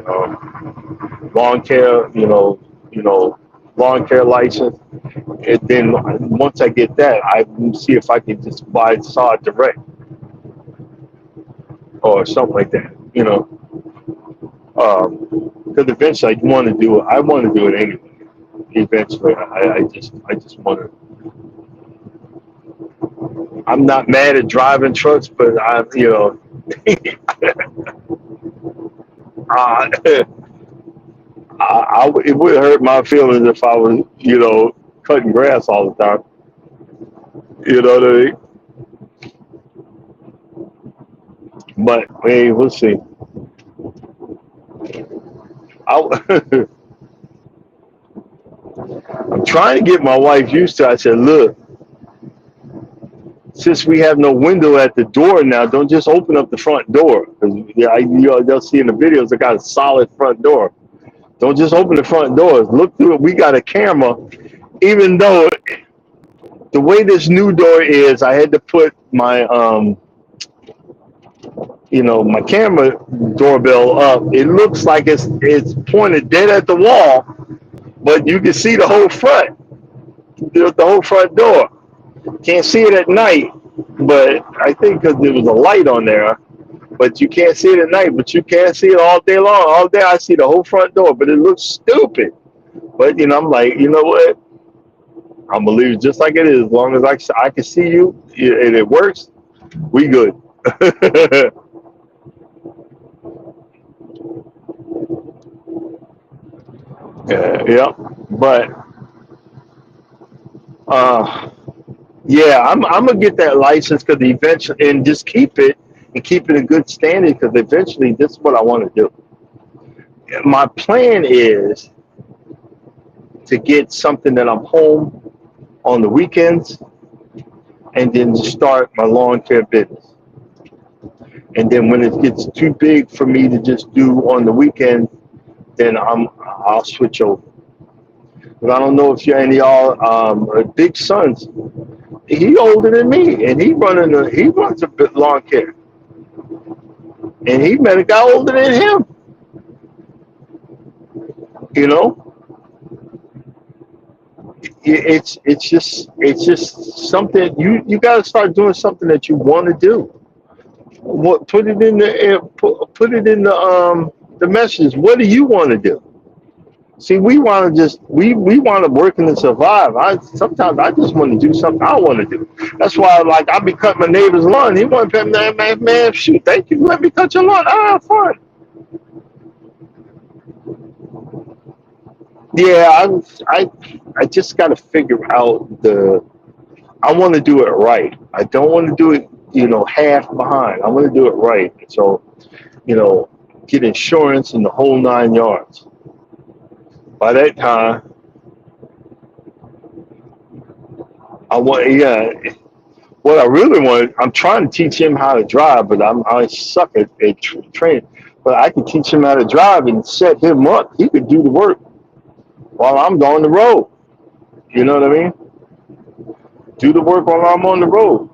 lawn care, lawn care license. And then once I get that, I will see if I can just buy sod direct or something like that. Because eventually I want to do it. I want to do it anyway. Eventually, I just want to. I'm not mad at driving trucks, but uh, it would hurt my feelings if I was, cutting grass all the time. You know what I mean? But hey, we'll see. I, I'm trying to get my wife used to it. I said, look, since we have no window at the door now, don't just open up the front door. Because they'll see in the videos, I got a solid front door. Don't just open the front doors. Look through it. We got a camera. Even though the way this new door is, I had to put my camera doorbell up. It looks like it's pointed dead at the wall, but you can see the whole front, the whole front door. Can't see it at night, but I think because there was a light on there, but you can't see it at night, but you can see it all day long. All day I see the whole front door, but it looks stupid. But I'm like, you know what? I'm gonna leave it just like it is. As long as I can see you and it works, we good. Yeah, but uh, yeah, I'm gonna get that license because eventually, and just keep it in good standing because eventually this is what I want to do. My plan is to get something that I'm home on the weekends and then start my lawn care business. And then when it gets too big for me to just do on the weekend, then I'll switch over. But I don't know if you're any of y'all big sons. He older than me, and he runs a bit lawn care, and he met a guy older than him. You know, it's just something you got to start doing something that you want to do. What put it in put it in the messages. What do you want to do? See, we want to we want to work and survive. Sometimes I just want to do something I want to do. That's why, like, I be cutting my neighbor's lawn. He want to pay man, shoot, thank you, let me cut your lawn. Ah, fun. Yeah, I just got to figure out I want to do it right. I don't want to do it, half behind. I want to do it right. So, you know, get insurance and the whole 9 yards. By that time, I want, yeah, what I really want, I'm trying to teach him how to drive, but I suck at training. But I can teach him how to drive and set him up. He could do the work while I'm on the road. You know what I mean? Do the work while I'm on the road.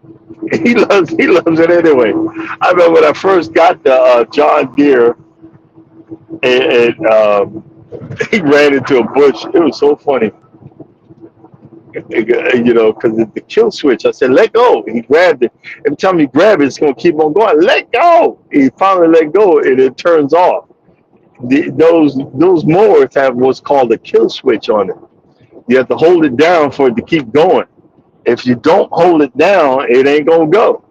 He loves it anyway. I remember when I first got the John Deere, and he ran into a bush. It was so funny, because the kill switch. I said, "Let go." He grabbed it. Every time you grab it, it's gonna keep on going. Let go. He finally let go, and it turns off. Those mowers have what's called a kill switch on it. You have to hold it down for it to keep going. If you don't hold it down, it ain't gonna go.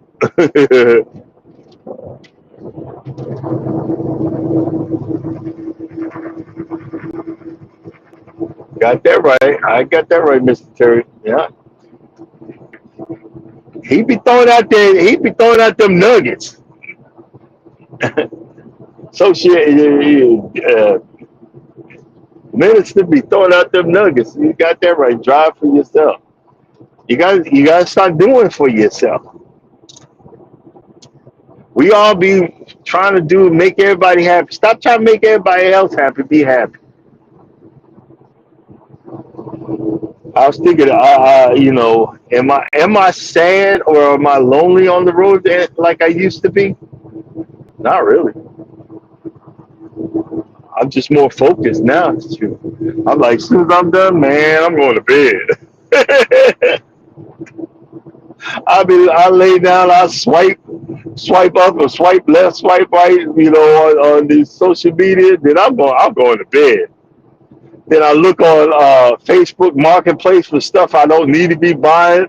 Got that right. I got that right, Mr. Terry. Yeah. He be throwing out there. He be throwing out them nuggets. So shit. Minister be throwing out them nuggets. You got that right. Drive for yourself. You got to start doing it for yourself. We all be trying to do make everybody happy. Stop trying to make everybody else happy. Be happy. I was thinking, am I sad or am I lonely on the road like I used to be? Not really. I'm just more focused now. Shoot. I'm like, as soon as I'm done, man, I'm going to bed. I lay down, I swipe up or swipe left, swipe right, on the social media. Then I'm going to bed. Then I look on Facebook Marketplace for stuff I don't need to be buying.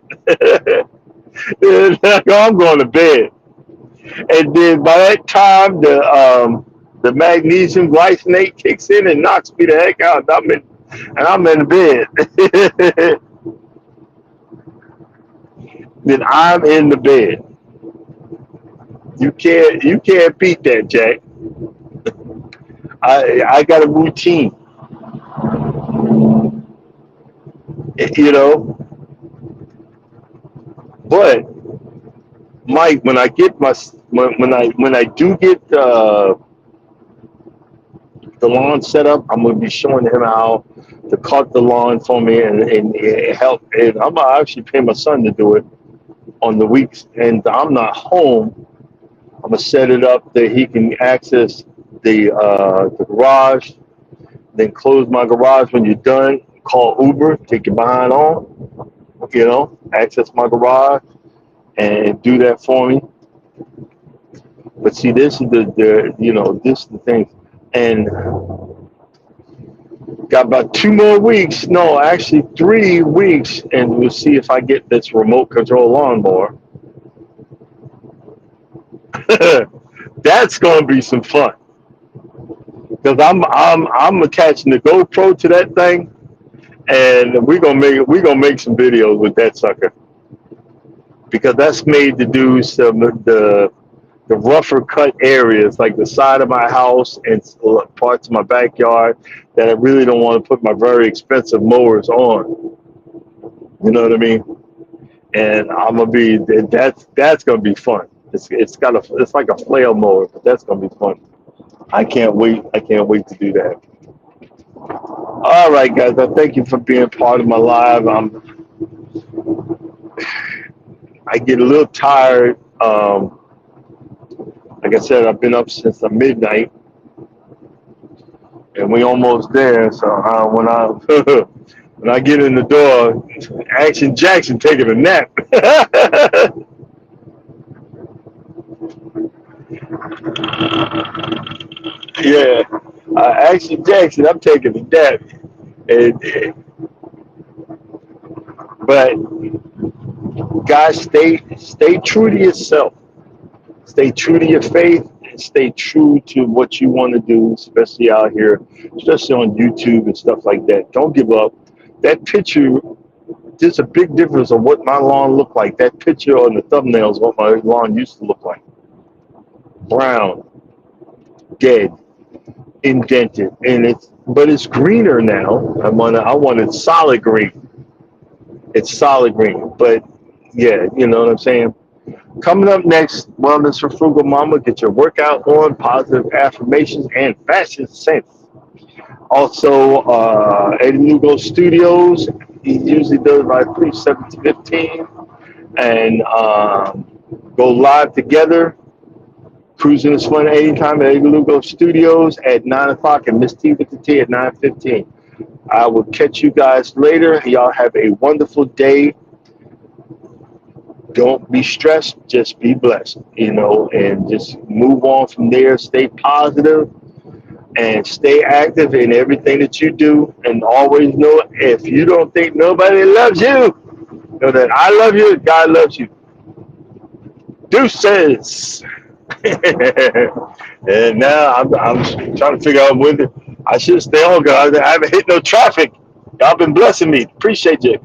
Then I'm going to bed. And then by that time, the magnesium glycinate kicks in and knocks me the heck out. I'm in bed. Then I'm in the bed. You can't beat that, Jack. I got a routine, you know. But Mike, when I get my when I do get the lawn set up, I'm gonna be showing him how to cut the lawn for me and help. And I'm gonna actually pay my son to do it on the weeks, and I'm not home. I'm gonna set it up that he can access the garage. Then close my garage when you're done. Call Uber, take your behind on. Access my garage and do that for me. But see, this is this is the thing, and got about 2 more weeks. No, actually 3 weeks, and we'll see if I get this remote control lawnmower. That's gonna be some fun because I'm attaching the GoPro to that thing, and we're gonna make some videos with that sucker because that's made to do some of the rougher cut areas like the side of my house and parts of my backyard that I really don't want to put my very expensive mowers on. You know what I mean? And I'm gonna be that's gonna be fun. It's like a flail mower, but that's gonna be fun. I can't wait. I can't wait to do that. All right, guys. I thank you for being part of my live. I get a little tired. Like I said, I've been up since the midnight, and we almost there. So when I when I get in the door, Action Jackson taking a nap. Yeah, Action Jackson, I'm taking a nap. But guys, stay true to yourself. Stay true to your faith. And stay true to what you want to do, especially out here, especially on YouTube and stuff like that. Don't give up. That picture, there's a big difference on what my lawn looked like. That picture on the thumbnail is what my lawn used to look like. Brown, dead, indented, and it's greener now. I want it solid green. It's solid green, but yeah, you know what I'm saying. Coming up next, Wellness for Frugal Mama. Get your workout on, positive affirmations, and fashion sense. Also, Eddie Lugo Studios. He usually does like 3, 7 to 15, and go live together. Cruising is fun anytime at Eddie Lugo Studios at 9 o'clock, and Miss T with the T at 9:15. I will catch you guys later. Y'all have a wonderful day. Don't be stressed, just be blessed, and just move on from there. Stay positive and stay active in everything that you do. And always know if you don't think nobody loves you, know that I love you, God loves you. Deuces. And now I'm trying to figure out whether I should stay on because I haven't hit no traffic. Y'all been blessing me. Appreciate you.